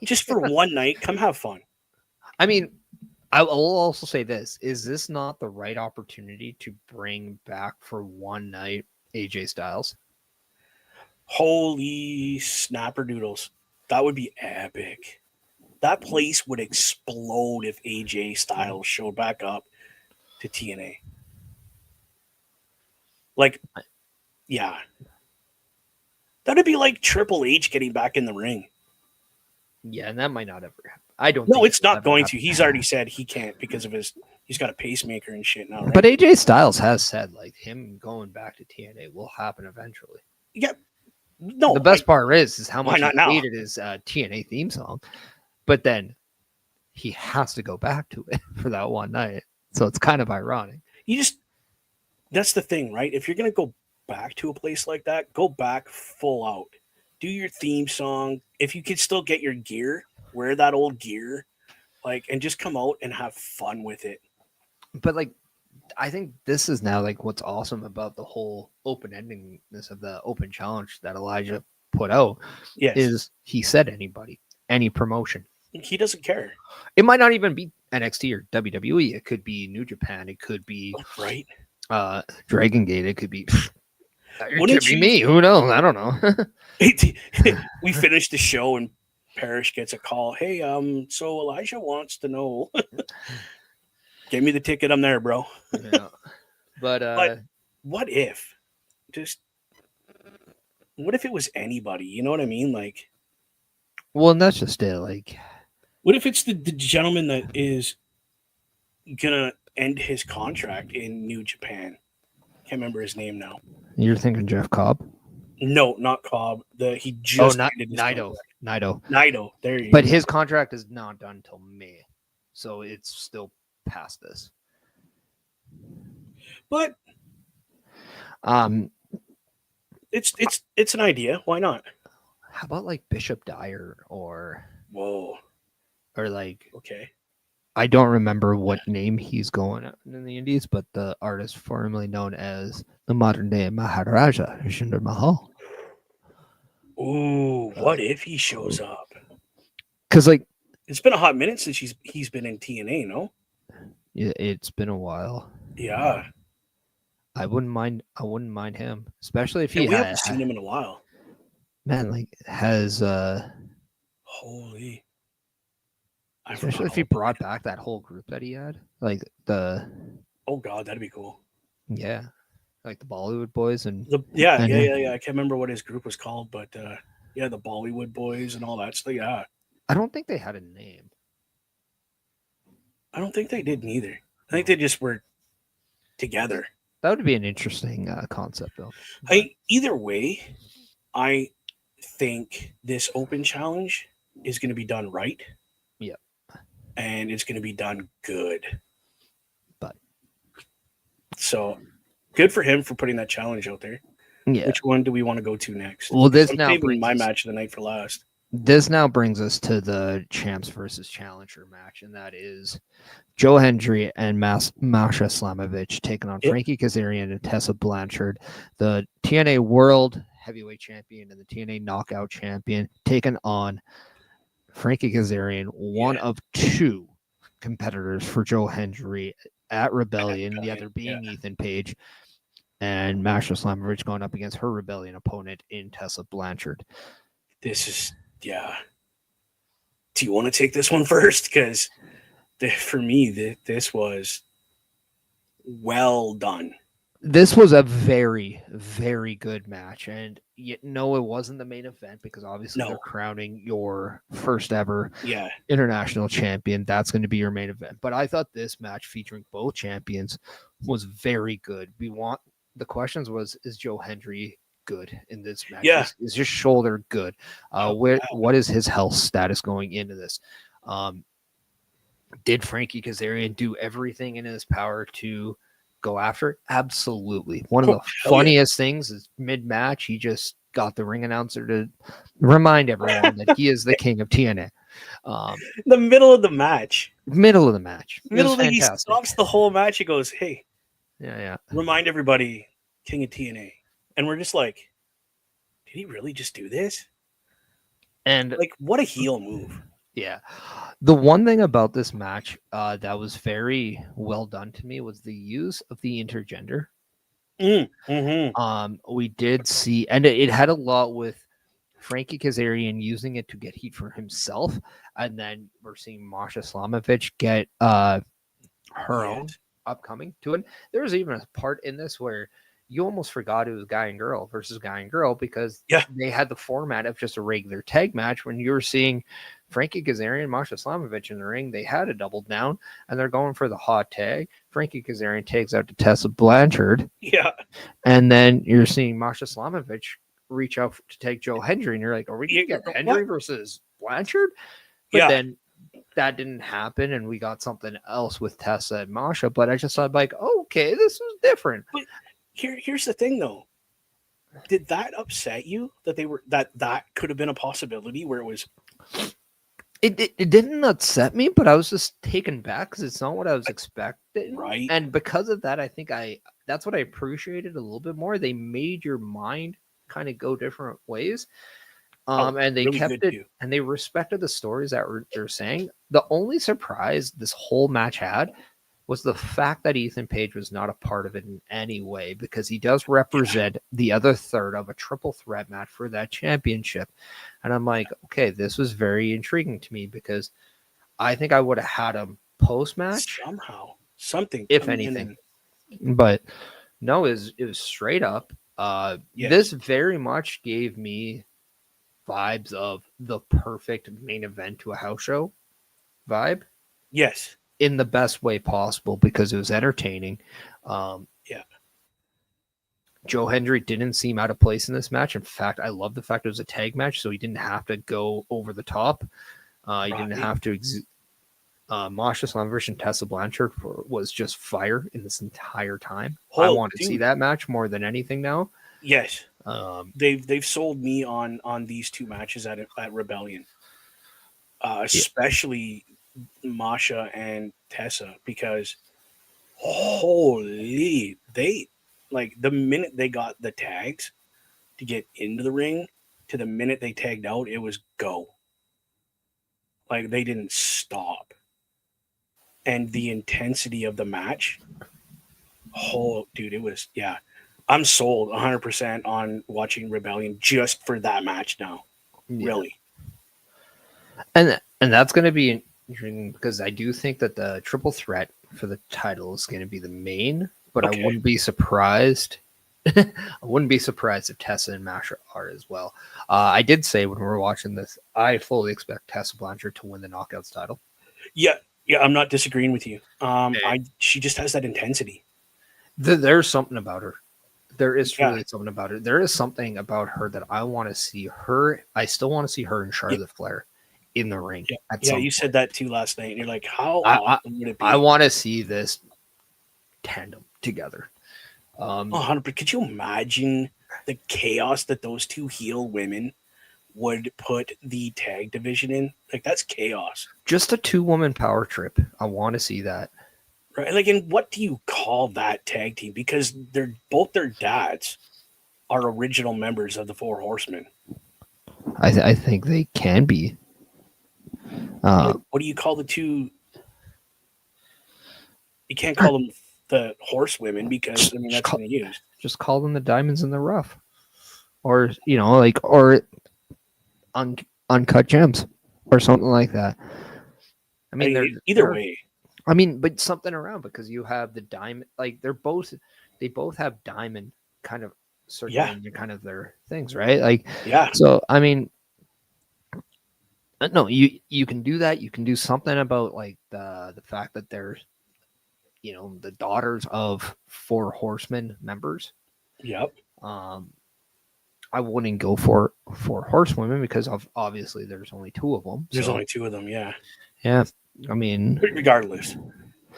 Just for one night, come have fun. I mean, I will also say this: is this not the right opportunity to bring back for one night AJ Styles? Holy snapper doodles. That would be epic. That place would explode if AJ Styles showed back up to TNA. Like, yeah. That'd be like Triple H getting back in the ring. Yeah, and that might not ever happen. I don't. No, think it's it'll not ever going happen. to. He's already said he can't because of he's got a pacemaker and shit now, right? But AJ Styles has said like him going back to TNA will happen eventually. Yeah. No. The best part is how why much not he now? hated his TNA theme song, but then he has to go back to it for that one night. So it's kind of ironic. That's the thing, right? If you're going to go back to a place like that, go back full out. Do your theme song. If you could still get your gear, wear that old gear, and just come out and have fun with it. But I think this is now what's awesome about the whole open endingness of the open challenge that Elijah put out. Yes. Is he said anybody, any promotion. He doesn't care. It might not even be NXT or WWE. It could be New Japan. It could be right. Dragon Gate. It could be. It Wouldn't could be me. Who knows? I don't know. We finished the show and Parrish gets a call. Hey, so Elijah wants to know. Give me the ticket. I'm there, bro. Yeah. But what if what if it was anybody? You know what I mean? Well, and that's just it. What if it's the gentleman that is gonna end his contract in New Japan? Can't remember his name now. You're thinking Jeff Cobb? No, not Cobb. He just ended his Naito. contract. Naito. There you But go. his contract is not done until May, so it's still past this. But it's an idea. Why not? How about Bishop Dyer or okay. I don't remember what name he's going at in the Indies, but the artist formerly known as the modern day Maharaja, Jinder Mahal. Ooh, what if he shows up? Because it's been a hot minute since he's been in TNA, no? Yeah, it's been a while. Yeah. I wouldn't mind him, especially if we haven't seen him in a while. Man, has holy. Especially if he brought back that whole group that he had, oh god, that'd be cool. Yeah, the Bollywood Boys and yeah. I can't remember what his group was called, but the Bollywood Boys and all that stuff. Yeah, I don't think they had a name. I don't think they did neither. I think they just were together. That would be an interesting concept, though. Either way, I think this open challenge is going to be done right. Yeah. And it's going to be done good. But so good for him for putting that challenge out there. yeah. Which one do we want to go to next? Well, this I'm now saving brings my us, match of the night for last. This now brings us to the champs versus challenger match, and that is Joe Hendry and Masha Slamovich taking on Frankie Kazarian and Tessa Blanchard, the TNA World Heavyweight Champion and the TNA Knockout Champion, taking on Frankie Kazarian, one of two competitors for Joe Hendry at Rebellion, the other being Ethan Page, and Masha Slamovich going up against her Rebellion opponent in Tessa Blanchard. This is, Do you want to take this one first? Because for me, this was well done. This was a very, very good match. And no, it wasn't the main event because obviously they're crowning your first ever international champion. That's going to be your main event. But I thought this match featuring both champions was very good. The questions was, is Joe Hendry good in this match? Is his shoulder good? What is his health status going into this? Did Frankie Kazarian do everything in his power to go after it? Absolutely. One of the funniest things is mid-match, he just got the ring announcer to remind everyone that he is the king of TNA. The middle of the match. He stops the whole match. He goes, hey, yeah. Remind everybody, king of TNA. And we're just like, did he really just do this? And like, what a heel move. Yeah. The one thing about this match that was very well done to me was the use of the intergender. We did see, and it had a lot with Frankie Kazarian using it to get heat for himself, and then we're seeing Masha Slamovich get her own upcoming to it. There was even a part in this where you almost forgot it was guy and girl versus guy and girl because they had the format of just a regular tag match. When you were seeing Frankie Kazarian and Masha Slamovich in the ring, they had a double down and they're going for the hot tag. Frankie Kazarian takes out to Tessa Blanchard. Yeah. And then you're seeing Masha Slamovich reach out to take Joe Hendry, and you're like, are we going to get Hendry versus Blanchard? But then that didn't happen, and we got something else with Tessa and Masha. But I just thought, like, okay, this was different. But here's the thing, though. Did that upset you that that could have been a possibility where it was? It didn't upset me, but I was just taken back because it's not what I was expecting. Right. And because of that, I think that's what I appreciated a little bit more. They made your mind kind of go different ways. And they really kept it, and they respected the stories that they're saying. The only surprise this whole match had was the fact that Ethan Page was not a part of it in any way, because he does represent the other third of a triple threat match for that championship. And I'm like, okay, this was very intriguing to me, because I think I would have had him post-match. Somehow. Something. If anything. But no, it was straight up. This very much gave me vibes of the perfect main event to a house show vibe. Yes. In the best way possible, because it was entertaining. Joe Hendry didn't seem out of place in this match. In fact, I love the fact it was a tag match, so he didn't have to go over the top. He didn't have to. Masha Slamovich and Tessa Blanchard was just fire in this entire time. I want to see that match more than anything now. Yes. They've sold me on these two matches at Rebellion, especially Masha and Tessa, because holy, they like the minute they got the tags to get into the ring to the minute they tagged out, it was go. Like, they didn't stop. And the intensity of the match, dude, it was, I'm sold 100% on watching Rebellion just for that match now. Really. And that's going to be interesting, because I do think that the triple threat for the title is going to be the main, but I wouldn't be surprised. I wouldn't be surprised if Tessa and Masha are as well. I did say when we were watching this, I fully expect Tessa Blanchard to win the Knockouts title. Yeah, I'm not disagreeing with you. She just has that intensity. There's something about her. There is Yeah, truly something about her. There is something about her that I want to see her. I still want to see her and yeah, Charlotte Flair in the ring yeah, at yeah. some You said point. that too last night, and you're like, how I I, awesome would it I be? want to see this tandem together. Oh, 100%. Could you imagine the chaos that those two heel women would put the tag division in? Like, that's chaos, Just a 2-woman power trip. I want to see that. right? Like, and what do you call that tag team? Because they're both their dads are original members of the Four Horsemen. I think they can be. Like, Uh, what do you call the two? You can't call them the horsewomen because I mean just that's call, been used. just call them the diamonds in the rough, or like or un, uncut gems, or something like that. I mean, Either they're way, I mean, but something around because you have the diamond. Like they both have diamond kind of yeah, circling kind of their things, right? Like, yeah. so I mean, no, you can do that. You can do something about like the fact that they're the daughters of Four Horsemen members. Yep. Um, I wouldn't go for Four Horsewomen because of obviously there's only 2 of them. There's So only two of them. Yeah. yeah, I mean, But regardless,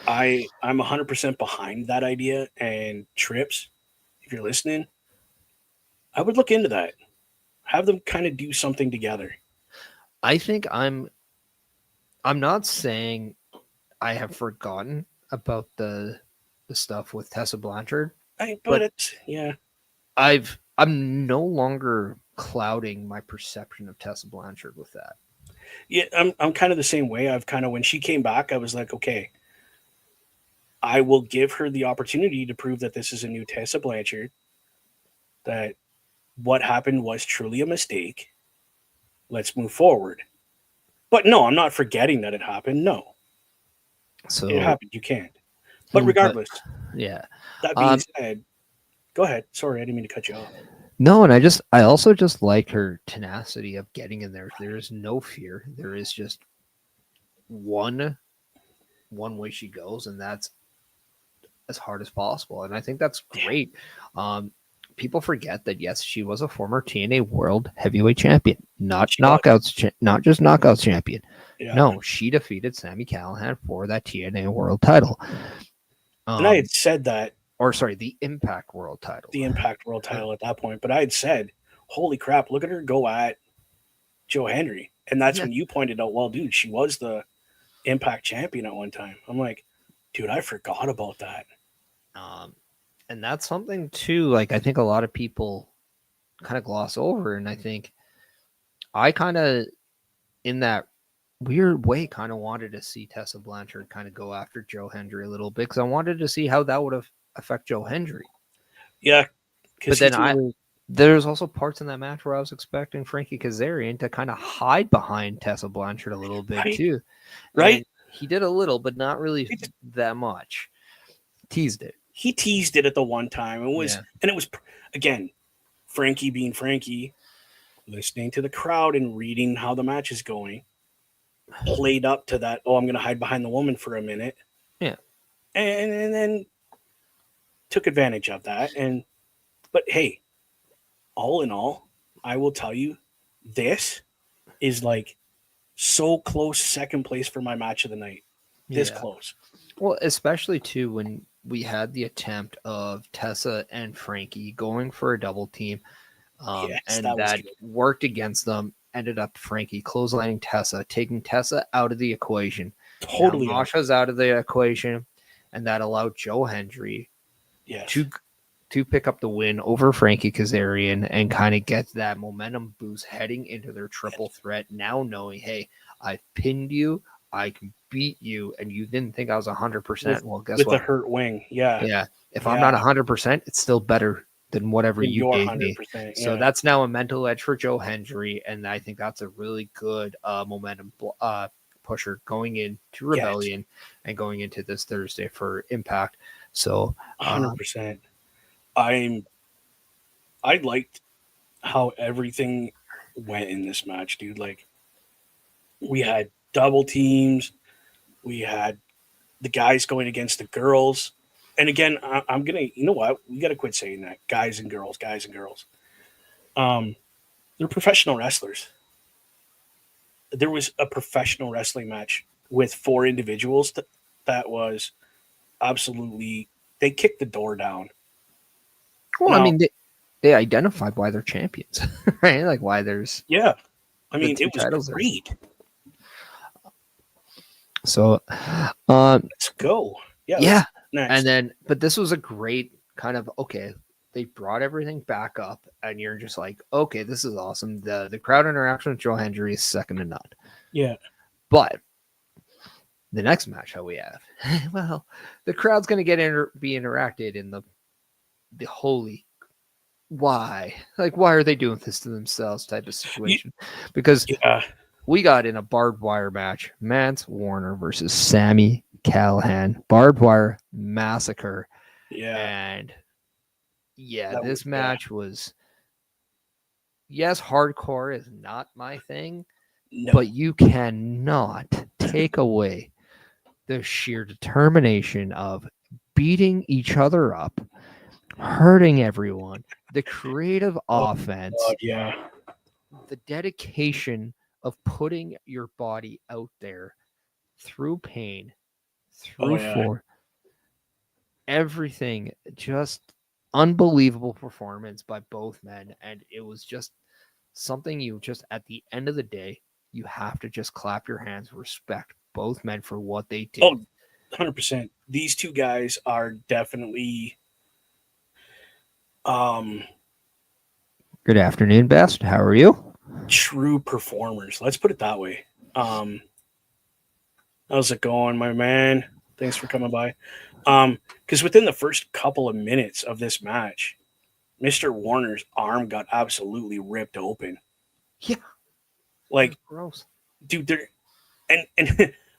I'm 100% behind that idea. And Trips, if you're listening, I would look into that. Have them kind of do something together. I think I'm not saying I have forgotten about the stuff with Tessa Blanchard, But but it's yeah, I'm no longer clouding my perception of Tessa Blanchard with that. yeah. I'm kind of the same way. I've kind of when she came back, I was like, okay, I will give her the opportunity to prove that this is a new Tessa Blanchard. That what happened was truly a mistake. Let's move forward. But no, I'm not forgetting that it happened. No, it So, happened. You can't. But but regardless, yeah, that being um, said, go ahead. Sorry, I didn't mean to cut you off. no, and I also just like her tenacity of getting in there. There is no fear. There is just one way she goes, and that's as hard as possible. And I think that's Yeah, great. People forget that yes, she was a former TNA World Heavyweight Champion, not she was. knockouts, not just knockouts champion. Yeah. No, she defeated Sammy Callahan for that TNA World Title. And I Um, had said that or sorry, the Impact World Title. the Impact World title at that point, but I had said, holy crap, look at her go at Joe Henry. And that's Yeah. when you pointed out, well, dude, she was the Impact champion at one time. I'm like, dude, I forgot about that. Um, and that's something too. Like I think a lot of people kind of gloss over, and I think I kind of in that weird way kind of wanted to see Tessa Blanchard kind of go after Joe Hendry a little bit because I wanted to see how that would have affect Joe Hendry. Yeah, because But then he's another. there's also parts in that match where I was expecting Frankie Kazarian to kind of hide behind Tessa Blanchard a little bit Right, too, right. and he did a little, but not really that much. Teased it. He teased it at the one time and Yeah. it was again Frankie being Frankie, listening to the crowd and reading how the match is going, played up to that. Oh, I'm going to hide behind the woman for a minute, Yeah. and then took advantage of that. And but hey, all in all, I will tell you, this is like so close second place for my match of the night. This Yeah. close. Well, especially too when we had the attempt of Tessa and Frankie going for a double team, Yes, and that was that good. worked against them. Ended up Frankie clotheslining Tessa, taking Tessa out of the equation. Now Totally out. Masha's out of the equation, and that allowed Joe Hendry Yes. to pick up the win over Frankie Kazarian and kind of get that momentum boost heading into their triple threat. Now knowing, hey, I pinned you, I can beat you, and you didn't think I was 100%. Well, guess With what? the hurt wing. Yeah. Yeah, if I'm Yeah. not 100%, it's still better than whatever Then you you're gave me. 100%. So Yeah. that's now a mental edge for Joe Hendry, and I think that's a really good momentum pusher going into Yes. Rebellion and going into this Thursday for Impact. So 100%. I liked how everything went in this match, dude. Like we had double teams, we had the guys going against the girls. And again, I'm gonna. You know what? We gotta quit saying that. Guys and girls, guys and girls. Um, they're professional wrestlers. There was a professional wrestling match with four individuals that was absolutely. They kicked the door down. Well, I Now, mean, they identified why they're champions, right? Like why there's yeah, I the mean, two it was titles there. great. So, Let's go. yeah, Next. and then but this was a great kind of okay. They brought everything back up, and you're just like, okay, this is awesome. The crowd interaction with Joe Hendry is second to none. Yeah. But the next match that we have, well, the crowd's going to be interacted in the holy why, like why are they doing this to themselves type of situation? Because Yeah. we got in a barbed wire match, Mance Warner versus Sammy Callahan, barbed wire massacre, Yeah. and yeah, That this was- match was. Yes, hardcore is not my thing, No. but you cannot take away the sheer determination of beating each other up, hurting everyone, the creative offense, God, yeah. the dedication of putting your body out there through pain, through yeah. force, everything, just unbelievable performance by both men. And it was just something you just, at the end of the day, you have to just clap your hands, respect both men for what they did. Oh, 100%. These two guys are definitely Good afternoon, Best. How are you? true performers. Let's put it that way. How's it going, my man? Thanks for coming by. Because within the first couple of minutes of this match, Mr. Warner's arm got absolutely ripped open. Yeah. Like, Gross. dude, they're and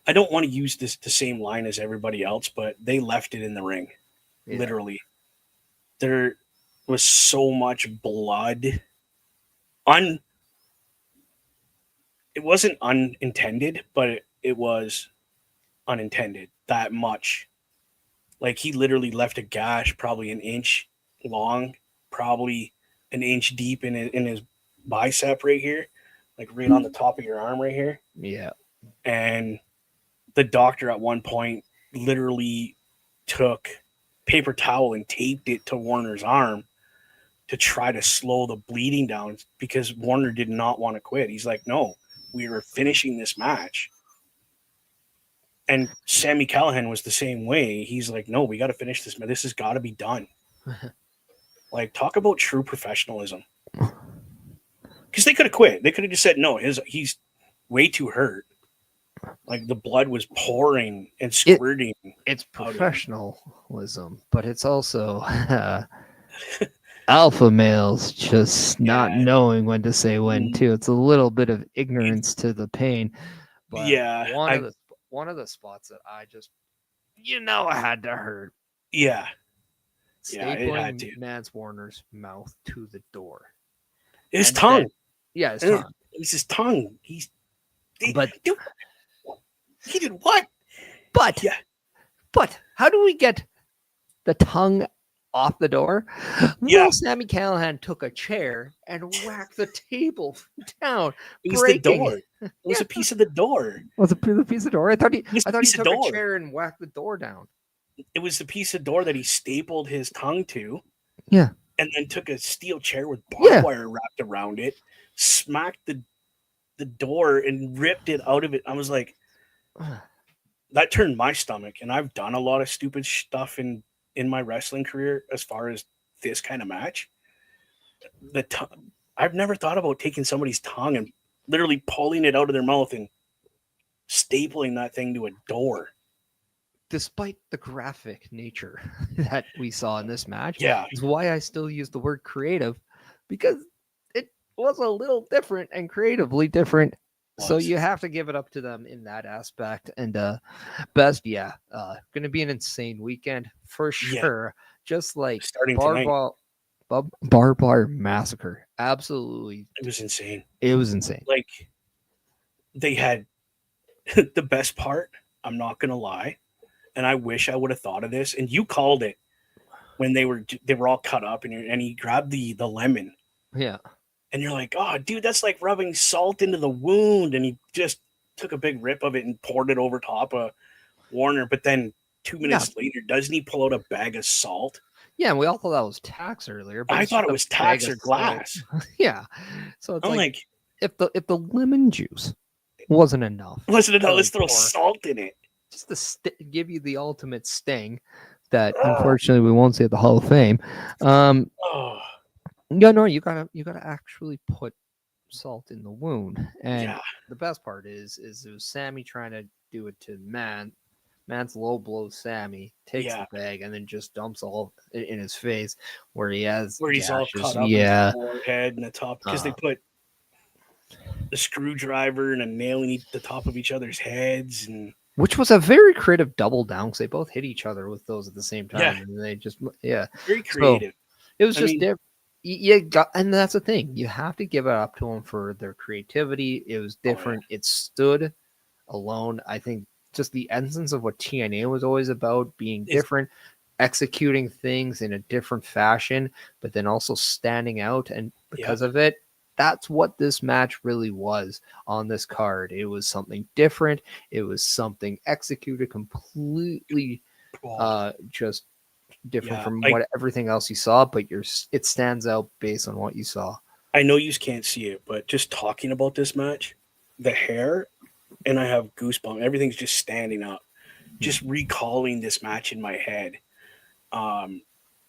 I don't want to use the same line as everybody else, but they left it in the ring. Yeah. Literally. There was so much blood. It wasn't unintended, but it was unintended. That much. Like he literally left a gash probably an inch long, probably an inch deep in his bicep right here, like right on the top of your arm right here. Yeah. And the doctor at one point literally took paper towel and taped it to Warner's arm to try to slow the bleeding down because Warner did not want to quit. He's like, no, we are finishing this match. And Sammy Callahan was the same way. He's like, no, we got to finish this. This has got to be done. Like, talk about true professionalism. Because they could have quit. They could have just said, no, he's way too hurt. Like, the blood was pouring and squirting. It's professionalism, but it's also alpha males just not knowing when to say when too. It's a little bit of ignorance to the pain. But yeah. One of the spots that I just, I had to hurt. Yeah. Stapling Mance Warner's mouth to the door. His tongue. His tongue. It was his tongue. He did what? But how do we get the tongue off the door? Yeah. Well, Sammy Callahan took a chair and whacked the table down. It was breaking. The door. It was a piece of the door. Was it a piece of the door? I thought he took a chair and whacked the door down. It was the piece of door that he stapled his tongue to. Yeah. And then took a steel chair with barbed wire wrapped around it, smacked the door and ripped it out of it. I was like, that turned my stomach. And I've done a lot of stupid stuff in my wrestling career as far as this kind of match. I've never thought about taking somebody's tongue and literally pulling it out of their mouth and stapling that thing to a door. Despite the graphic nature that we saw in this match, is why I still use the word creative, because it was a little different and creatively different. So you have to give it up to them in that aspect. And Best, going to be an insane weekend for sure. Just like starting barbed wire massacre. Absolutely. It was insane. Like they had the best part, I'm not going to lie, and I wish I would have thought of this. And you called it when they were all cut up, and he grabbed the lemon, Yeah. and you're like, oh, dude, that's like rubbing salt into the wound. And he just took a big rip of it and poured it over top of Warner. But then 2 minutes later, doesn't he pull out a bag of salt? Yeah, and we all thought that was tax earlier, but I it's thought just it a was bag tax of or salt. glass. Yeah. So it's I'm like, like, if the lemon juice wasn't enough, listen to that. to, Let's like, throw pour- salt in it. just to give you the ultimate sting that unfortunately we won't see at the Hall of Fame. Oh, Yeah, no, you gotta actually put salt in the wound. And yeah. the best part is it was Sammy trying to do it to Man. Man's low blows Sammy, takes Yeah. the bag, and then just dumps all in his face where he has Where he's all gashes. cut up in Yeah. his forehead and the top, because they put a screwdriver and a nail in the top of each other's heads. And Which was a very creative double down because they both hit each other with those at the same time. Yeah. And they just, very creative. It was I just mean- different. You got, and that's the thing. You have to give it up to them for their creativity. It was different. It stood alone. I think just the essence of what TNA was always about, being different, executing things in a different fashion, but then also standing out. And because of it, that's what this match really was on this card. It was something different. It was something executed completely just different from what everything else you saw, but it stands out based on what you saw. I know you can't see it, but just talking about this match, the hair, and I have goosebumps. Everything's just standing up. Just recalling this match in my head.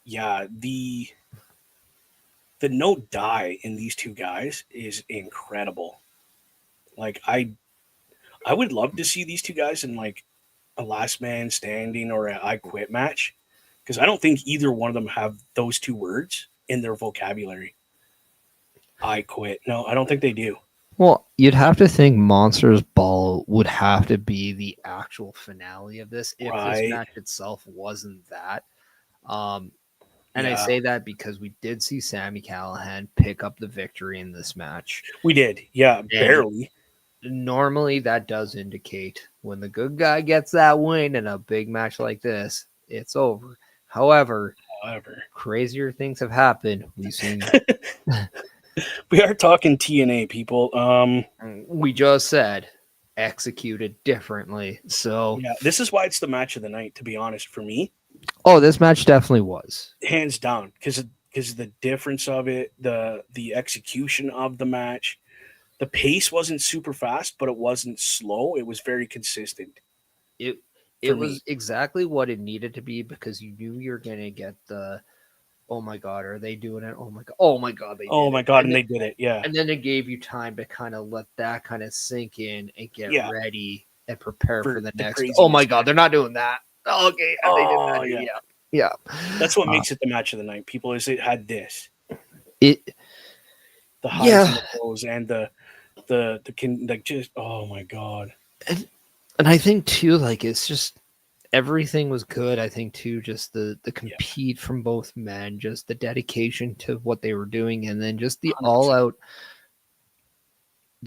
Yeah, the no die in these two guys is incredible. Like I would love to see these two guys in like a last man standing or a I quit match, because I don't think either one of them have those two words in their vocabulary. I quit. No, I don't think they do. Well, you'd have to think Monsters Ball would have to be the actual finale of this if this match itself wasn't that. And I say that because we did see Sami Callihan pick up the victory in this match. We did. Yeah, barely. Normally that does indicate when the good guy gets that win in a big match like this, it's over. However, crazier things have happened. We've seen we are talking TNA, people. We just said executed differently. So yeah, this is why it's the match of the night, to be honest, for me. Oh, this match definitely was. Hands down, because the difference of it, the execution of the match, the pace wasn't super fast, but it wasn't slow. It was very consistent. It was exactly what it needed to be, because you knew you're gonna get the, oh my god, are they doing it? Oh my god, they did oh my god, and they did it, yeah. And then it gave you time to kind of let that kind of sink in and get ready and prepare for the next. Oh my god, they're not doing that. Okay, they did that. Yeah. That's what makes it the match of the night, people. Is it had this, the highs and the lows, and the just, oh my god. And I think too, like, it's just everything was good. I think too, just the compete from both men, just the dedication to what they were doing, and then just the 100%.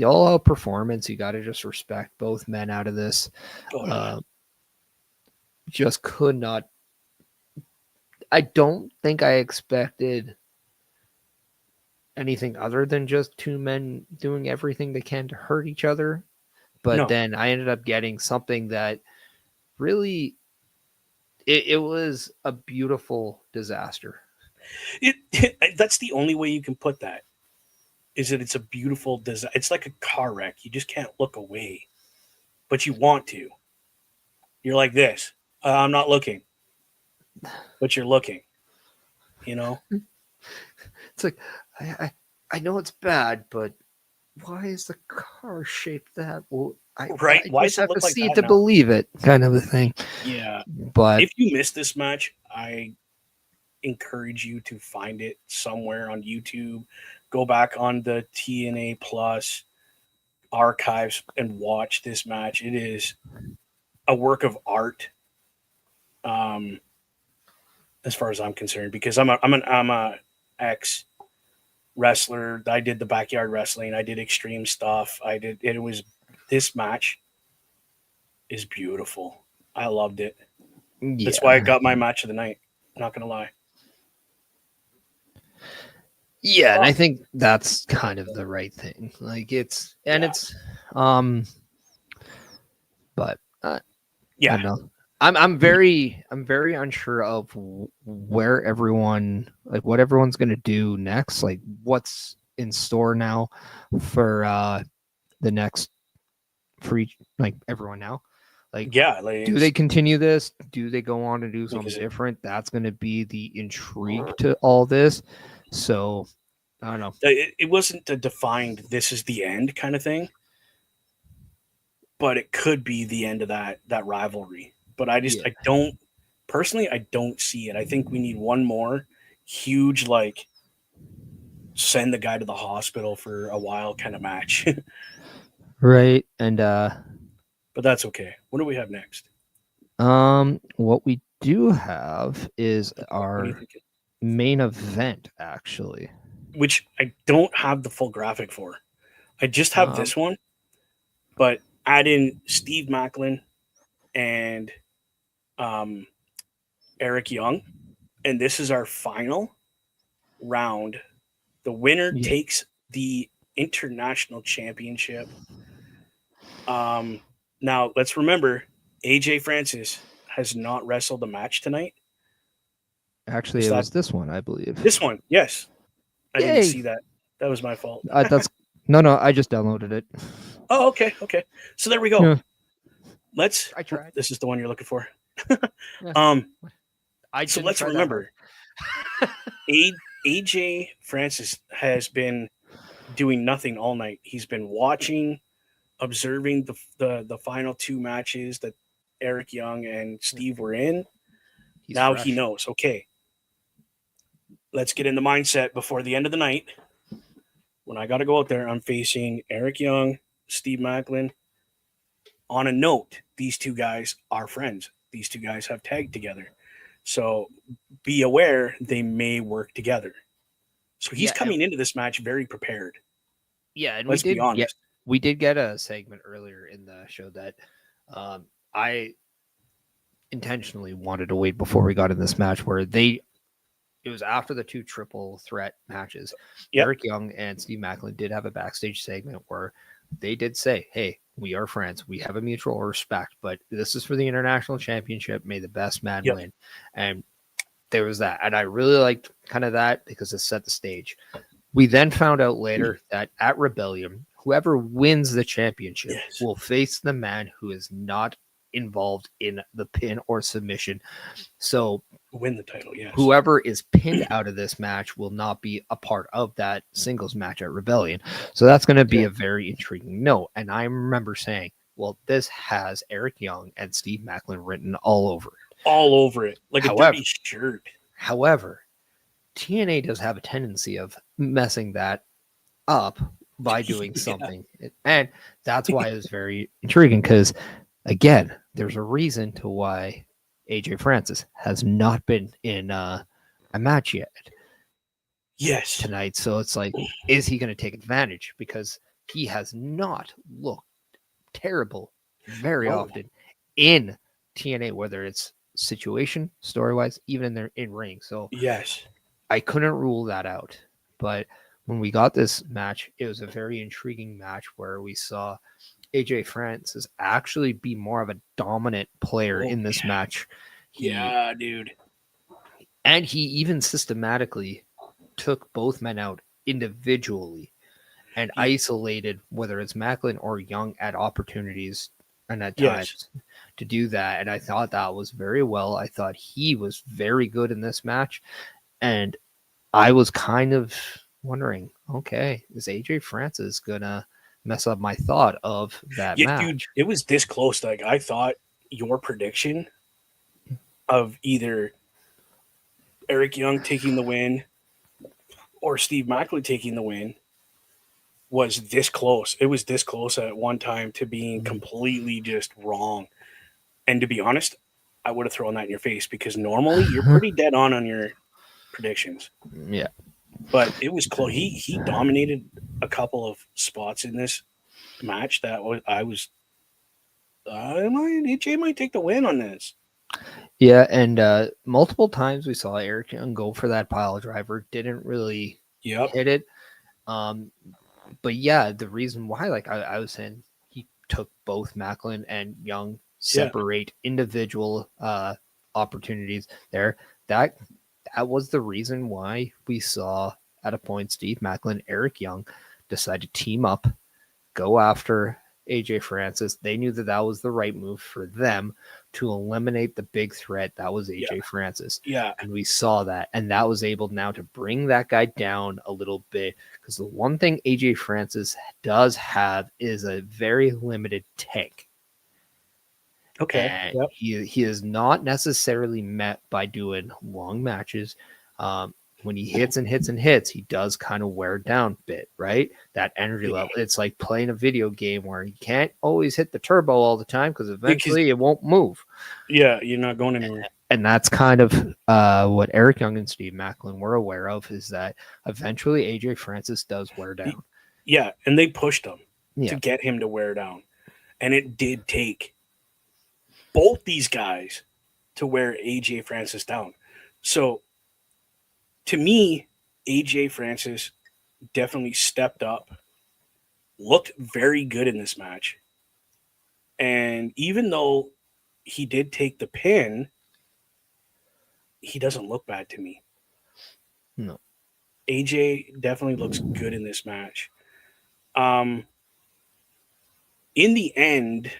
all out performance. You got to just respect both men out of this. Just could not. I don't think I expected anything other than just two men doing everything they can to hurt each other. But then I ended up getting something that really, it was a beautiful disaster. That's the only way you can put that, is that it's a beautiful disaster. It's like a car wreck. You just can't look away, but you want to. You're like this. I'm not looking, but you're looking. You know? It's like, I know it's bad, but why is the car shaped that? Well, I why just have to like see it to believe it, kind of a thing. Yeah. But if you missed this match, I encourage you to find it somewhere on YouTube. Go back on the TNA Plus archives and watch this match. It is a work of art, as far as I'm concerned, because I'm a ex wrestler. I did the backyard wrestling. I did extreme stuff. This match is beautiful. I loved it. That's why I Yeah. got my match of the night. Not gonna lie. Yeah, and I think that's kind of the right thing. Like it's but I Yeah, don't know. I'm very unsure of where everyone like what everyone's gonna do next. Like what's in store now for the next free like everyone now. Like yeah. Like, do they continue this? Do they go on to do something is it- different? That's gonna be the intrigue to all this. So I don't know. it wasn't a defined "this is the end" kind of thing, but it could be the end of that rivalry. But Yeah. I don't personally I don't see it. I think we need one more huge like send the guy to the hospital for a while kind of match. Right. And But that's okay. What do we have next? what we do have is What do you our think? main event actually. Which I don't have the full graphic for. I just have Um this one, but add in Steve Macklin and um, Eric Young, and this is our final round. The winner yeah, takes the international championship. Um, Now let's remember, AJ Francis has not wrestled a match tonight. actually Is it that was this one, I believe. this one? Yes, I didn't Yay. see that. That was my fault. That's no, I just downloaded it. Oh, okay, okay. So there we go. Yeah, Let's. I tried. This is the one you're looking for. Yeah. um. I So didn't let's try that hard. remember, AJ Francis has been doing nothing all night. He's been watching, observing the final two matches that Eric Young and Steve were in. He's Now he fresh. knows. Okay, let's get in the mindset before the end of the night. When I got to go out there, I'm facing Eric Young, Steve Macklin. On a note, these two guys are friends. These two guys have tagged together. So be aware they may work together. So he's Yeah, coming into this match very prepared. yeah, and Let's be honest. we did get a segment earlier in the show that I intentionally wanted to wait before we got in this match where it was after the two triple threat matches. Yep. Eric Young and Steve Macklin did have a backstage segment where they did say, "Hey, we are friends. We have a mutual respect, but this is for the international championship. May the best man Yep. win." And there was that, and I really liked kind of that because it set the stage. We then found out later that at Rebellion, whoever wins the championship Yes. will face the man who is not involved in the pin or submission. So Win the title, yes. whoever is pinned out of this match will not be a part of that singles match at Rebellion. So that's going to be Yeah. a very intriguing note. And I remember saying, well, this has Eric Young and Steve Macklin written all over it. All over it. Like However- a dirty shirt. However, TNA does have a tendency of messing that up by doing Yeah. something. And that's why it was very intriguing because, again, there's a reason to why AJ Francis has not been in a match yet Yes. tonight. So it's like, is he going to take advantage? Because he has not looked terrible very No. often in TNA, whether it's situation, story wise, even in their in ring. So Yes. I couldn't rule that out. But when we got this match, it was a very intriguing match where we saw AJ Francis actually be more of a dominant player Oh, in this yeah. match. Yeah, dude. And he even systematically took both men out individually and Yeah. isolated, whether it's Macklin or Young, at opportunities and at Yes. times to do that. And I thought that was very well. I thought he was very good in this match. And I was kind of wondering, okay, is AJ Francis gonna mess up my thought of that Yeah, match? dude, it was this close. Like I thought your prediction of either Eric Young taking the win or Steve Macklin taking the win was this close. It was this close at one time to being completely just wrong. And to be honest, I would have thrown that in your face because normally you're pretty dead on your predictions. Yeah. But it was close. He dominated a couple of spots in this match that AJ might take the win on this. Yeah, and multiple times we saw Eric Young go for that pile driver, didn't really Yep. hit it. But yeah, the reason why, like I was saying, he took both Macklin and Young Yeah. separate individual opportunities there. That that was the reason why we saw at a point Steve Macklin, Eric Young decide to team up, go after AJ Francis. They knew that that was the right move for them to eliminate the big threat that was Yeah. AJ Francis. Yeah. And we saw that. And that was able now to bring that guy down a little bit. Because the one thing AJ Francis does have is a very limited tank. Okay. And Yep. he is not necessarily met by doing long matches. When he hits and hits and hits, he does kind of wear down a bit, right? That energy level. It's like playing a video game where you can't always hit the turbo all the time because eventually it won't move. Yeah, you're not going anywhere. And that's kind of what Eric Young and Steve Macklin were aware of, is that eventually AJ Francis does wear down. Yeah, and they pushed him to Yeah. get him to wear down. And it did take both these guys to wear AJ Francis down. So to me, AJ Francis definitely stepped up, looked very good in this match. And even though he did take the pin, he doesn't look bad to me. No. AJ definitely looks good in this match. Um, in the end,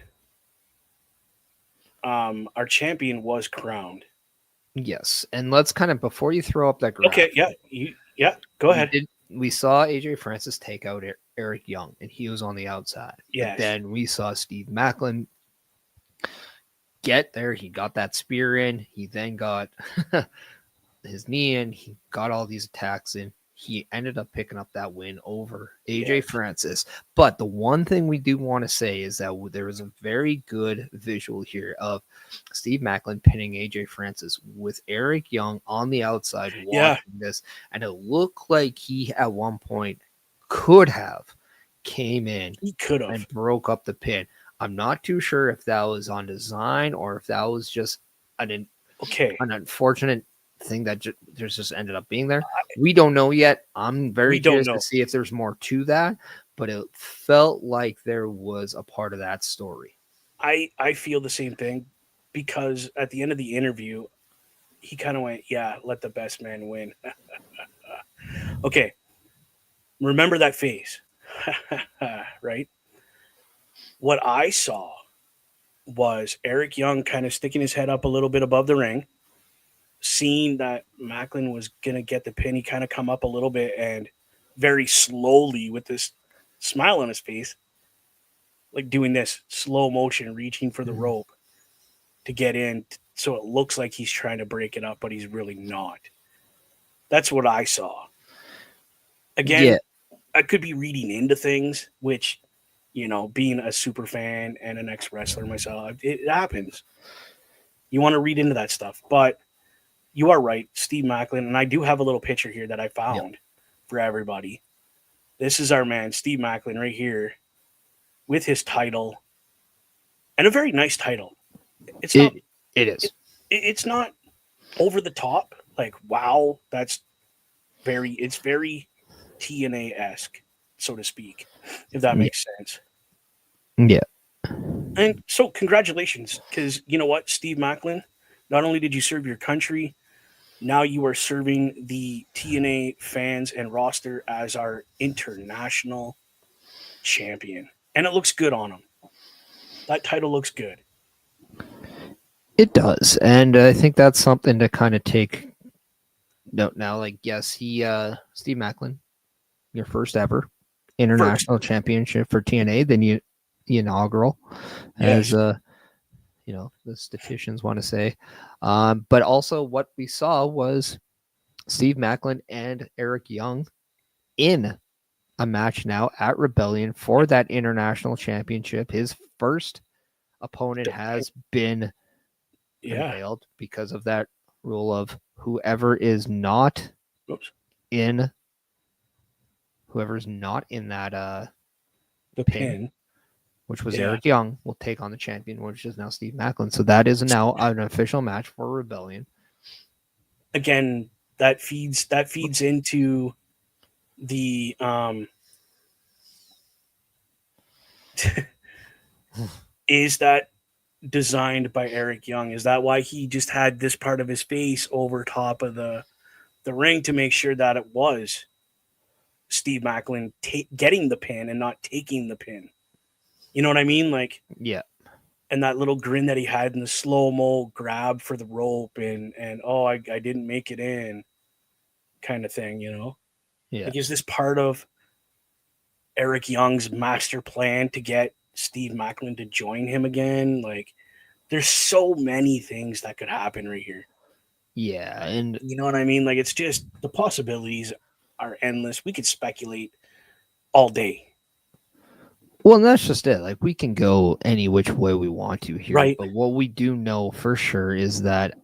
our champion was crowned. Yes. And let's kind of, before you throw up that graphic. Okay, yeah, go ahead. We saw AJ Francis take out Eric Young, and he was on the outside. Yes. But then we saw Steve Macklin get there. He got that spear in. He then got his knee in. He got all these attacks in. He ended up picking up that win over AJ Francis. But the one thing we do want to say is that there was a very good visual here of Steve Macklin pinning AJ Francis with Eric Young on the outside watching this. And it looked like he at one point could have came in. He could have. And broke up the pin. I'm not too sure if that was on design or if that was just an unfortunate thing that just ended up being there. We don't know yet. I'm very curious to see if there's more to that, but it felt like there was a part of that story. I feel the same thing, because at the end of the interview, he kind of went, yeah, let the best man win. Okay. Remember that face, right? What I saw was Eric Young kind of sticking his head up a little bit above the ring, seeing that Macklin was going to get the pin. He kind of come up a little bit and very slowly, with this smile on his face, like doing this slow motion, reaching for the rope to get in. So it looks like he's trying to break it up, but he's really not. That's what I saw. Again, I could be reading into things, which, being a super fan and an ex-wrestler myself, it happens. You want to read into that stuff, but you are right, Steve Macklin, and I do have a little picture here that I found for everybody. This is our man, Steve Macklin, right here, with his title, and a very nice title. It is. It's not over the top, like, wow, it's very TNA-esque, so to speak, if that makes sense. Yeah. And so congratulations, because you know what, Steve Macklin, not only did you serve your country, now you are serving the TNA fans and roster as our international champion. And it looks good on him. That title looks good. It does. And I think that's something to kind of take note now. Like, yes, Steve Macklin, your first ever international championship for TNA, then the inaugural, as the statisticians want to say. But also what we saw was Steve Macklin and Eric Young in a match now at Rebellion for that international championship. His first opponent has been unveiled because of that rule of whoever's not in that the pin which was Yeah. Eric Young, will take on the champion, which is now Steve Macklin. So that is now an official match for Rebellion. Again, that feeds into the is that designed by Eric Young? Is that why he just had this part of his face over top of the ring to make sure that it was Steve Macklin getting the pin and not taking the pin? You know what I mean? Like, Yeah. and that little grin that he had in the slow-mo grab for the rope and oh, I didn't make it in kind of thing, you know? Yeah. Like, is this part of Eric Young's master plan to get Steve Macklin to join him again? Like, there's so many things that could happen right here. Yeah. And You know what I mean? Like, it's just the possibilities are endless. We could speculate all day. well, and that's just it. Like, we can go any which way we want to here. Right. But what we do know for sure is that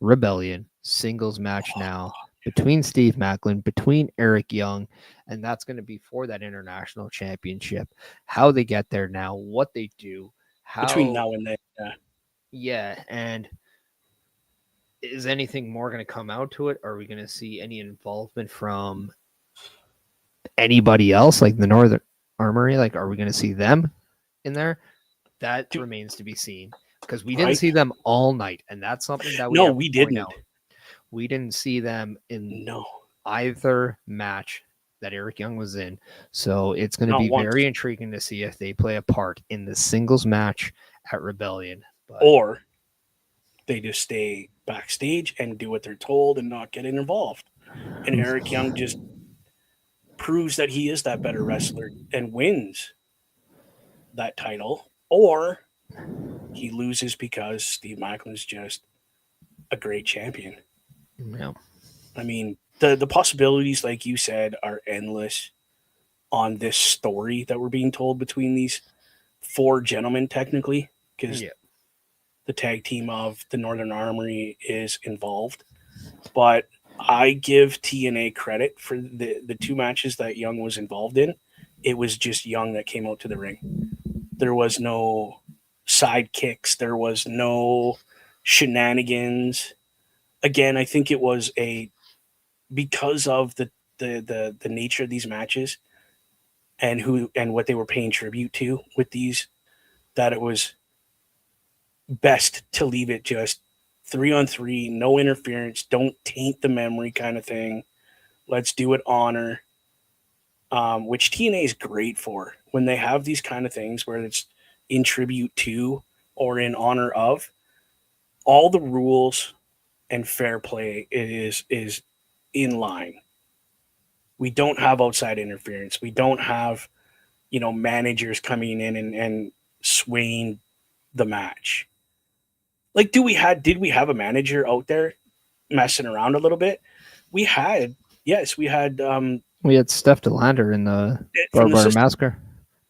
Rebellion singles match now between Steve Macklin, between Eric Young, and that's going to be for that international championship. How they get there now, what they do, Between how, now and then. yeah, and is anything more going to come out to it? Are we going to see any involvement from anybody else, like the Northern Armory? Like, are we going to see them in there? That remains to be seen because we didn't see them all night, and that's something that we No, have to we point didn't. out. We didn't see them in No. either match that Eric Young was in. So it's going to Not be once. very intriguing to see if they play a part in the singles match at Rebellion. But Or they just stay backstage and do what they're told and not get involved. And Eric Young just proves that he is that better wrestler and wins that title. Or he loses because Steve Macklin's just a great champion. yeah. I mean, the possibilities, like you said, are endless on this story that we're being told between these four gentlemen, technically, because Yeah. the tag team of the Northern Armory is involved. But I give TNA credit for the two matches that Young was involved in. It was just Young that came out to the ring. There was no sidekicks. There was no shenanigans. Again, I think it was because of the nature of these matches and who and what they were paying tribute to with these, that it was best to leave it just 3-on-3, no interference, don't taint the memory kind of thing. Let's do it honor, which TNA is great for when they have these kind of things where it's in tribute to or in honor of. All the rules and fair play is in line. We don't have outside interference. We don't have managers coming in and swaying the match. Like, did we have a manager out there messing around a little bit? We had, yes, we had We had Steph DeLander in the from Barbed the Wire system, Massacre.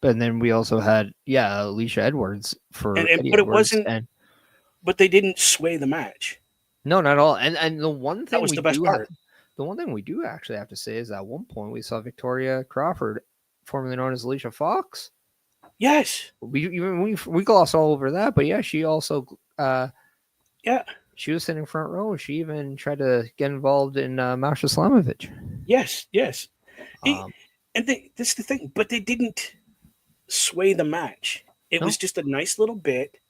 But then we also had, Alicia Edwards for Eddie but it Edwards. wasn't. And But they didn't sway the match. no, not at all. And the one That thing was we the best do part. the one thing we do actually have to say is at one point we saw Victoria Crawford, formerly known as Alicia Fox. Yes. We gloss all over that, but yeah, she also Yeah. she was sitting front row. She even tried to get involved in Masha Slamovich. Yes. Yes. Um, This is the thing, but they didn't sway the match. It No. was just a nice little bit,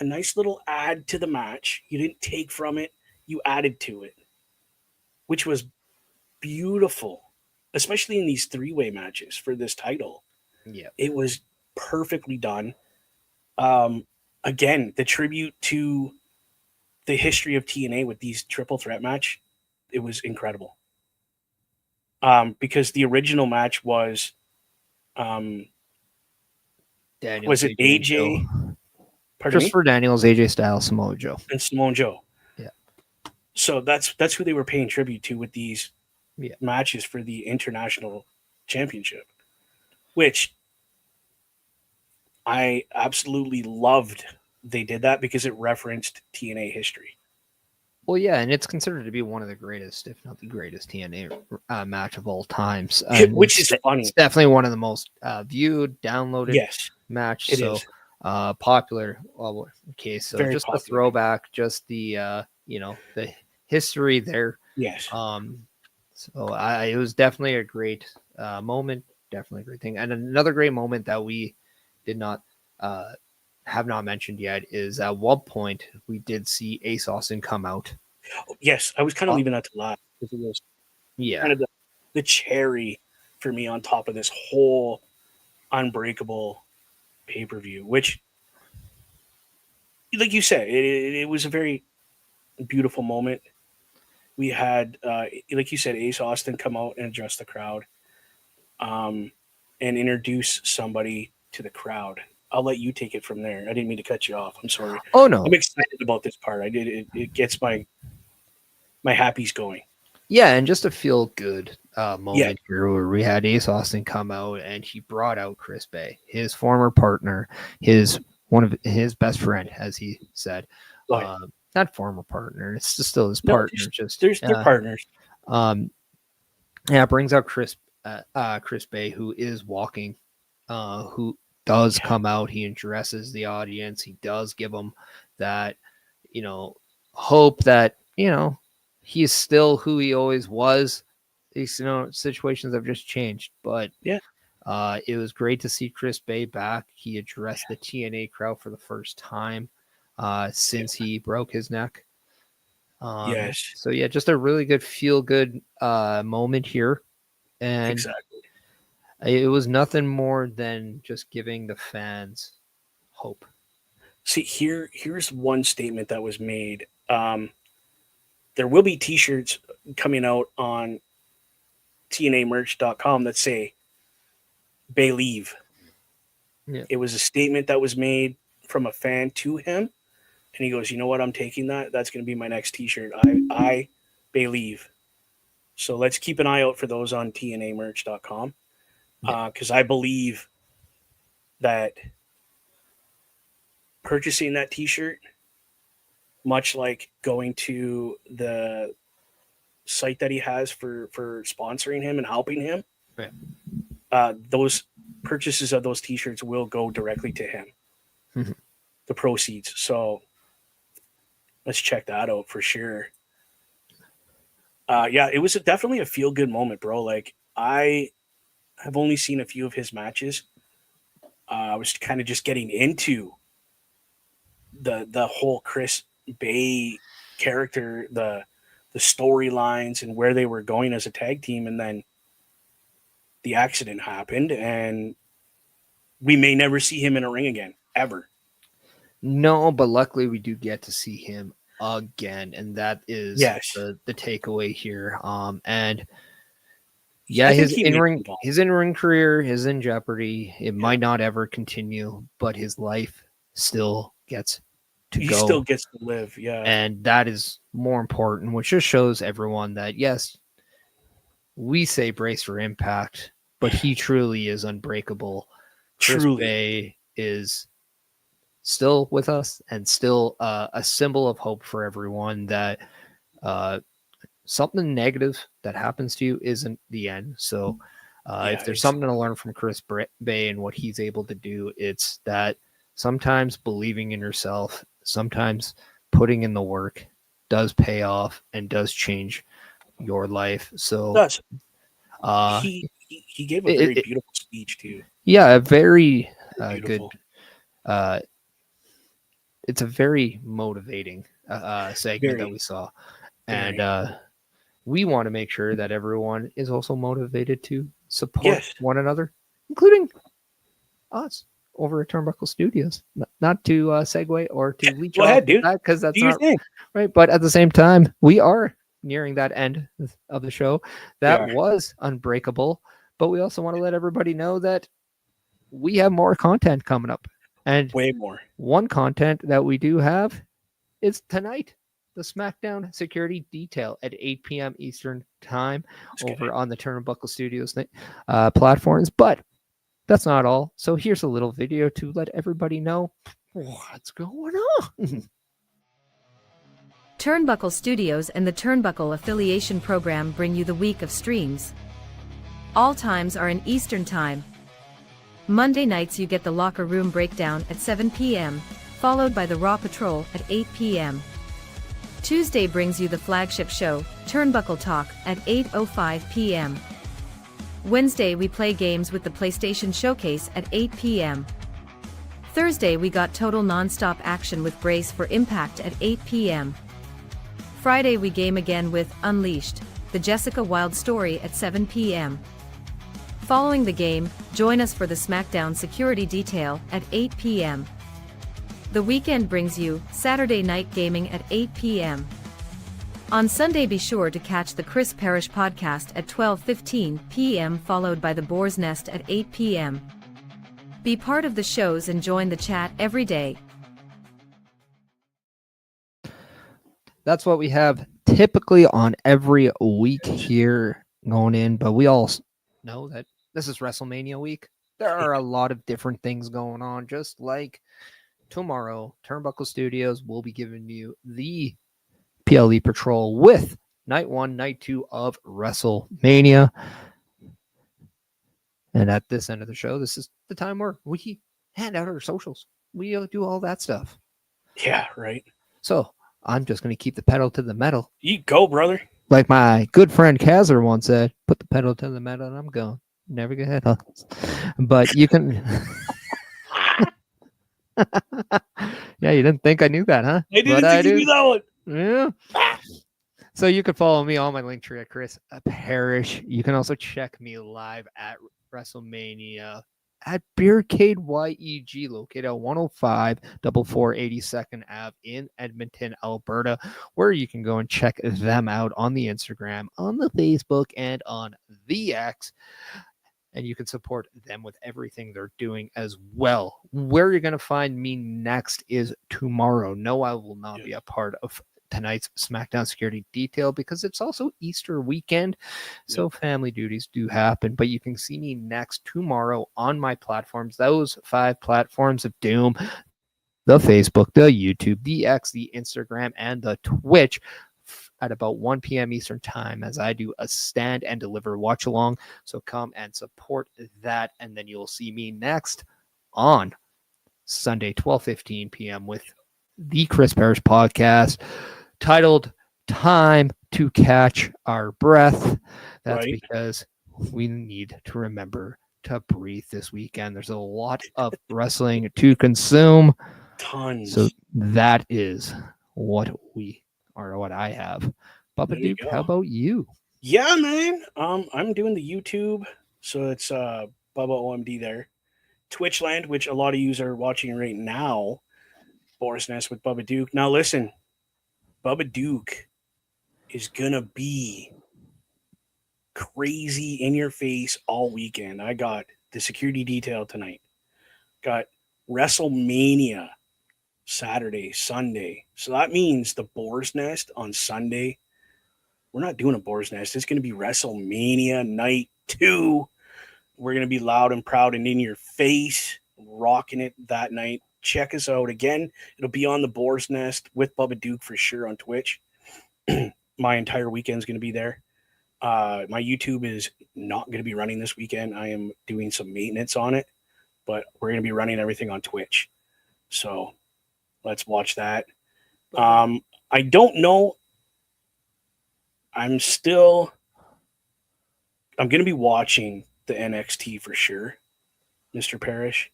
a nice little add to the match. You didn't take from it, you added to it, which was beautiful, especially in these three-way matches for this title. yeah, It was perfectly done. Um, Again, the tribute to the history of TNA with these triple threat match, it was incredible. Because the original match was, um, Daniels, was it AJ, and Joe. AJ? Pardon me, Christopher Daniels, AJ Styles, Samoa Joe. and Simone Joe. Yeah. So that's who they were paying tribute to with these Yeah. matches for the international championship, which I absolutely loved. They did that because it referenced TNA history. Well, yeah, and it's considered to be one of the greatest, if not the greatest, TNA match of all times. Which is funny. It's definitely one of the most viewed, downloaded Yes, match. it So is. Popular. Well, okay, so Very just the popular. throwback, just the the history there. Yes. So it was definitely a great moment, definitely a great thing, and another great moment that we did not have not mentioned yet is at one point we did see Ace Austin come out. Yes, I was kind of leaving that to last because it was Yeah, kind of the cherry for me on top of this whole Unbreakable pay-per-view, which, like you said, it was a very beautiful moment. We had, like you said, Ace Austin come out and address the crowd, um, and introduce somebody to the crowd. I'll let you take it from there. I didn't mean to cut you off. I'm sorry. Oh no. I'm excited about this part. I did it. It gets my happies going. Yeah, and just a feel good Yeah. moment here where we had Ace Austin come out and he brought out Chris Bay, his former partner, his one of his best friend, as he said. Go ahead. Not former partner, it's just still his No, partner. Just they're partners. Yeah, brings out Chris Bay, who is walking, who does Yeah. come out. He addresses the audience. He does give them that, hope that he is still who he always was. These situations have just changed, but Yeah. it was great to see Chris Bay back. He addressed the TNA crowd for the first time since he broke his neck. Yes. So yeah, just a really good feel good moment here, and Exactly. it was nothing more than just giving the fans hope. See, here's one statement that was made. There will be T-shirts coming out on TNAmerch.com that say "Bay leave." Yeah. It was a statement that was made from a fan to him, and he goes, "You know what? I'm taking that. That's going to be my next T-shirt. I Bay leave." So let's keep an eye out for those on TNAmerch.com, because I believe that purchasing that T-shirt, much like going to the site that he has for sponsoring him and helping him, those purchases of those T-shirts will go directly to him, Mhm. the proceeds. So let's check that out for sure. Yeah, it was definitely a feel good moment, bro. Like, I have only seen a few of his matches. I was kind of just getting into the whole Chris Bay character, the storylines and where they were going as a tag team, and then the accident happened, and we may never see him in a ring again, ever. No, but luckily we do get to see him again, and that is Yes. the takeaway here. And I yeah, think he makes the ball. his in ring career is in jeopardy. It might not ever continue, but his life still gets to He go, still gets to live. Yeah. and that is more important. Which just shows everyone that yes, we say brace for impact, but he truly is unbreakable. Chris Truly. Bay is still with us and still a symbol of hope for everyone that something negative that happens to you isn't the end. So if there's something to learn from Chris Bay and what he's able to do, it's that sometimes believing in yourself, sometimes putting in the work does pay off and does change your life. So Does. He gave a very beautiful speech too. Yeah, a very good. Beautiful. It's a very motivating segment that we saw, and we want to make sure that everyone is also motivated to support one another, including us over at Turnbuckle Studios. Not to segue or to leech Go off ahead, dude. that, because that's Do your not thing. right. But at the same time, we are nearing that end of the show. That was Unbreakable, but we also want to let everybody know that we have more content coming up, and way more. One content that we do have is tonight, the SmackDown Security Detail at 8 p.m. Eastern Time over on the Turnbuckle Studios platforms. But that's not all. So here's a little video to let everybody know what's going on. Turnbuckle Studios and the Turnbuckle Affiliation Program bring you the week of streams. All times are in Eastern Time. Monday nights you get the Locker Room Breakdown at 7 p.m., followed by the Raw Patrol at 8 p.m. Tuesday brings you the flagship show, Turnbuckle Talk, at 8:05 p.m. Wednesday we play games with the PlayStation Showcase at 8 p.m. Thursday we got total non-stop action with Brace for Impact at 8 p.m. Friday we game again with Unleashed, the Jessica Wilde story at 7 p.m. Following the game, join us for the SmackDown Security Detail at 8 p.m. The weekend brings you Saturday Night Gaming at 8 p.m. On Sunday be sure to catch the Chris Parrish podcast at 12:15 p.m. followed by the Boar's Nest at 8 p.m. Be part of the shows and join the chat every day. That's what we have typically on every week here going in, but we all know that this is WrestleMania week. There are a lot of different things going on, just like tomorrow, Turnbuckle Studios will be giving you the PLE Patrol with Night 1, Night 2 of WrestleMania. And at this end of the show, this is the time where we hand out our socials. We do all that stuff. Yeah, right. So I'm just going to keep the pedal to the metal. You go, brother. Like my good friend Kazler once said, put the pedal to the metal and I'm going. Never get hit. But you can... Yeah, you didn't think I knew that, huh? I didn't think you knew that one. Yeah. So you can follow me on my link tree at Chris Parrish. You can also check me live at WrestleMania at Beercade YEG, located at 105 482nd Ave in Edmonton, Alberta, where you can go and check them out on the Instagram, on the Facebook, and on the X. And you can support them with everything they're doing as well. Where you're going to find me next is tomorrow. No, I will not be a part of tonight's SmackDown Security Detail because it's also Easter weekend. So family duties do happen. But you can see me next tomorrow on my platforms, those 5 platforms of doom: the Facebook, the YouTube, the X, the Instagram, and the Twitch, at about 1 p.m. Eastern Time, as I do a stand and deliver watch along. So come and support that. And then you'll see me next on Sunday, 12:15 p.m. with the Chris Parrish podcast titled Time to Catch Our Breath. That's Right. because we need to remember to breathe this weekend. There's a lot of wrestling to consume. Tons. So that is what I have. Bubba Duke, how about you? Yeah, man. I'm doing the YouTube, so it's Bubba OMD there. Twitchland, which a lot of you are watching right now. Boar's Nest with Bubba Duke. Now listen, Bubba Duke is gonna be crazy in your face all weekend. I got the security detail tonight. Got WrestleMania Saturday, Sunday. So that means the Boar's Nest on Sunday. We're not doing a Boar's Nest. It's going to be WrestleMania Night 2. We're going to be loud and proud and in your face, rocking it that night. Check us out. Again, it'll be on the Boar's Nest with Bubba Duke for sure on Twitch. My entire weekend is going to be there. My YouTube is not going to be running this weekend. I am doing some maintenance on it, but we're going to be running everything on Twitch. So let's watch that. I don't know. I'm going to be watching the NXT for sure, Mr. Parrish.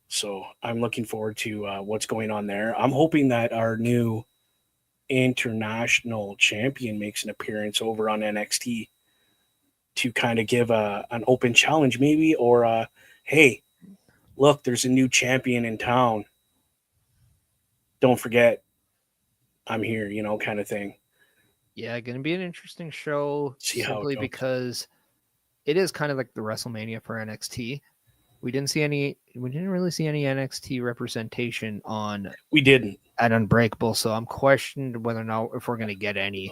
So I'm looking forward to what's going on there. I'm hoping that our new international champion makes an appearance over on NXT to kind of give an open challenge maybe, or hey, look, there's a new champion in town. Don't forget, I'm here, kind of thing. Yeah, going to be an interesting show. See how it simply goes. because it is kind of like the WrestleMania for NXT. We didn't really see any NXT representation We didn't at Unbreakable, so I'm questioned whether or not if we're going to get any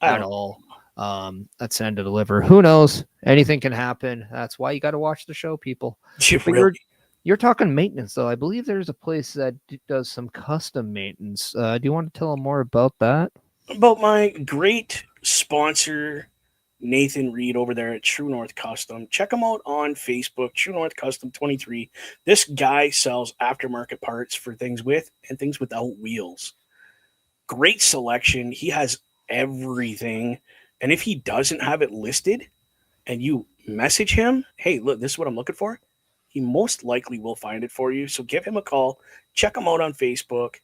at all. At Send to Deliver. Who knows? Anything can happen. That's why you got to watch the show, people. You're talking maintenance, though. I believe there's a place that does some custom maintenance. Do you want to tell them more about that? About my great sponsor, Nathan Reed, over there at True North Custom. Check him out on Facebook, True North Custom 23. This guy sells aftermarket parts for things with and things without wheels. Great selection. He has everything. And if he doesn't have it listed and you message him, hey, look, this is what I'm looking for, he most likely will find it for you. So give him a call. Check him out on Facebook.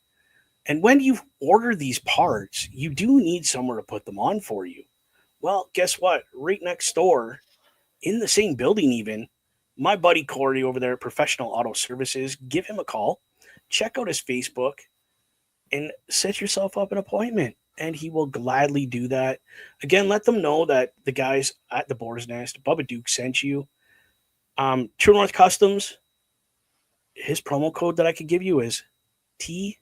And when you order these parts, you do need somewhere to put them on for you. Well, guess what? Right next door, in the same building even, my buddy Corey over there at Professional Auto Services, give him a call. Check out his Facebook and set yourself up an appointment. And he will gladly do that. Again, let them know that the guys at the Boar's Nest, Bubba Duke, sent you. True North Customs, his promo code that I could give you is TNC?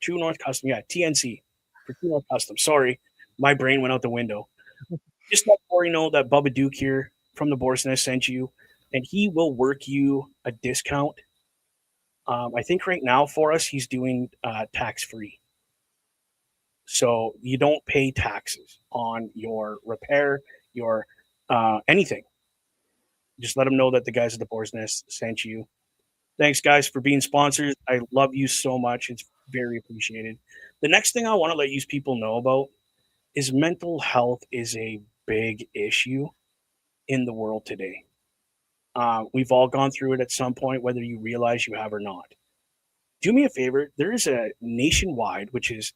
True North Custom. Yeah, TNC for True North Custom. Sorry, my brain went out the window. Just let Corey know that Bubba Duke here from the Boar's Nest sent you, and he will work you a discount. I think right now for us, he's doing tax-free. So you don't pay taxes on your repair, your anything. Just let them know that the guys at the Boar's Nest sent you. Thanks, guys, for being sponsors. I love you so much. It's very appreciated. The next thing I want to let you people know about is mental health is a big issue in the world today. We've all gone through it at some point, whether you realize you have or not. Do me a favor. There is a nationwide, which is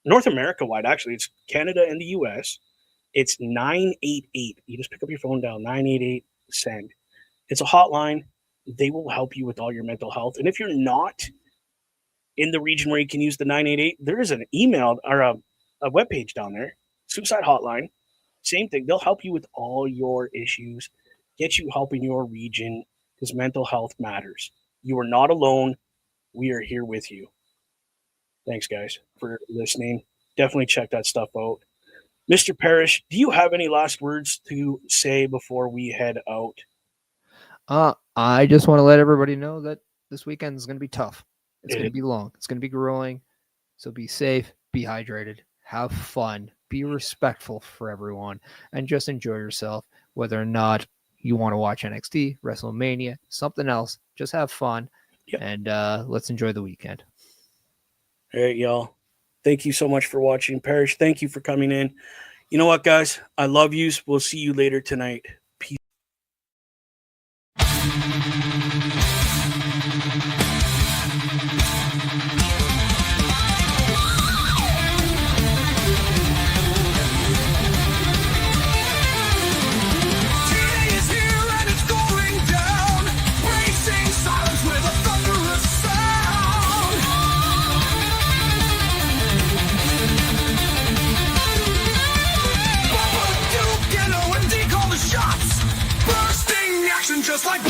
North America wide, actually. It's Canada and the US. It's 988. You just pick up your phone, dial 988, send. It's a hotline. They will help you with all your mental health. And if you're not in the region where you can use the 988, there is an email or a webpage down there, suicide hotline. Same thing. They'll help you with all your issues, get you help in your region, because mental health matters. You are not alone. We are here with you. Thanks, guys, for listening. Definitely check that stuff out. Mr. Parrish, do you have any last words to say before we head out? I just want to let everybody know that this weekend is going to be tough. It's going to be long. It's going to be grueling. So be safe, be hydrated, have fun, be respectful for everyone, and just enjoy yourself. Whether or not you want to watch NXT, WrestleMania, something else, just have fun. Yep. And let's enjoy the weekend. All right, y'all. Thank you so much for watching. Parrish, thank you for coming in. You know what, guys? I love yous. We'll see you later tonight. Peace. Just like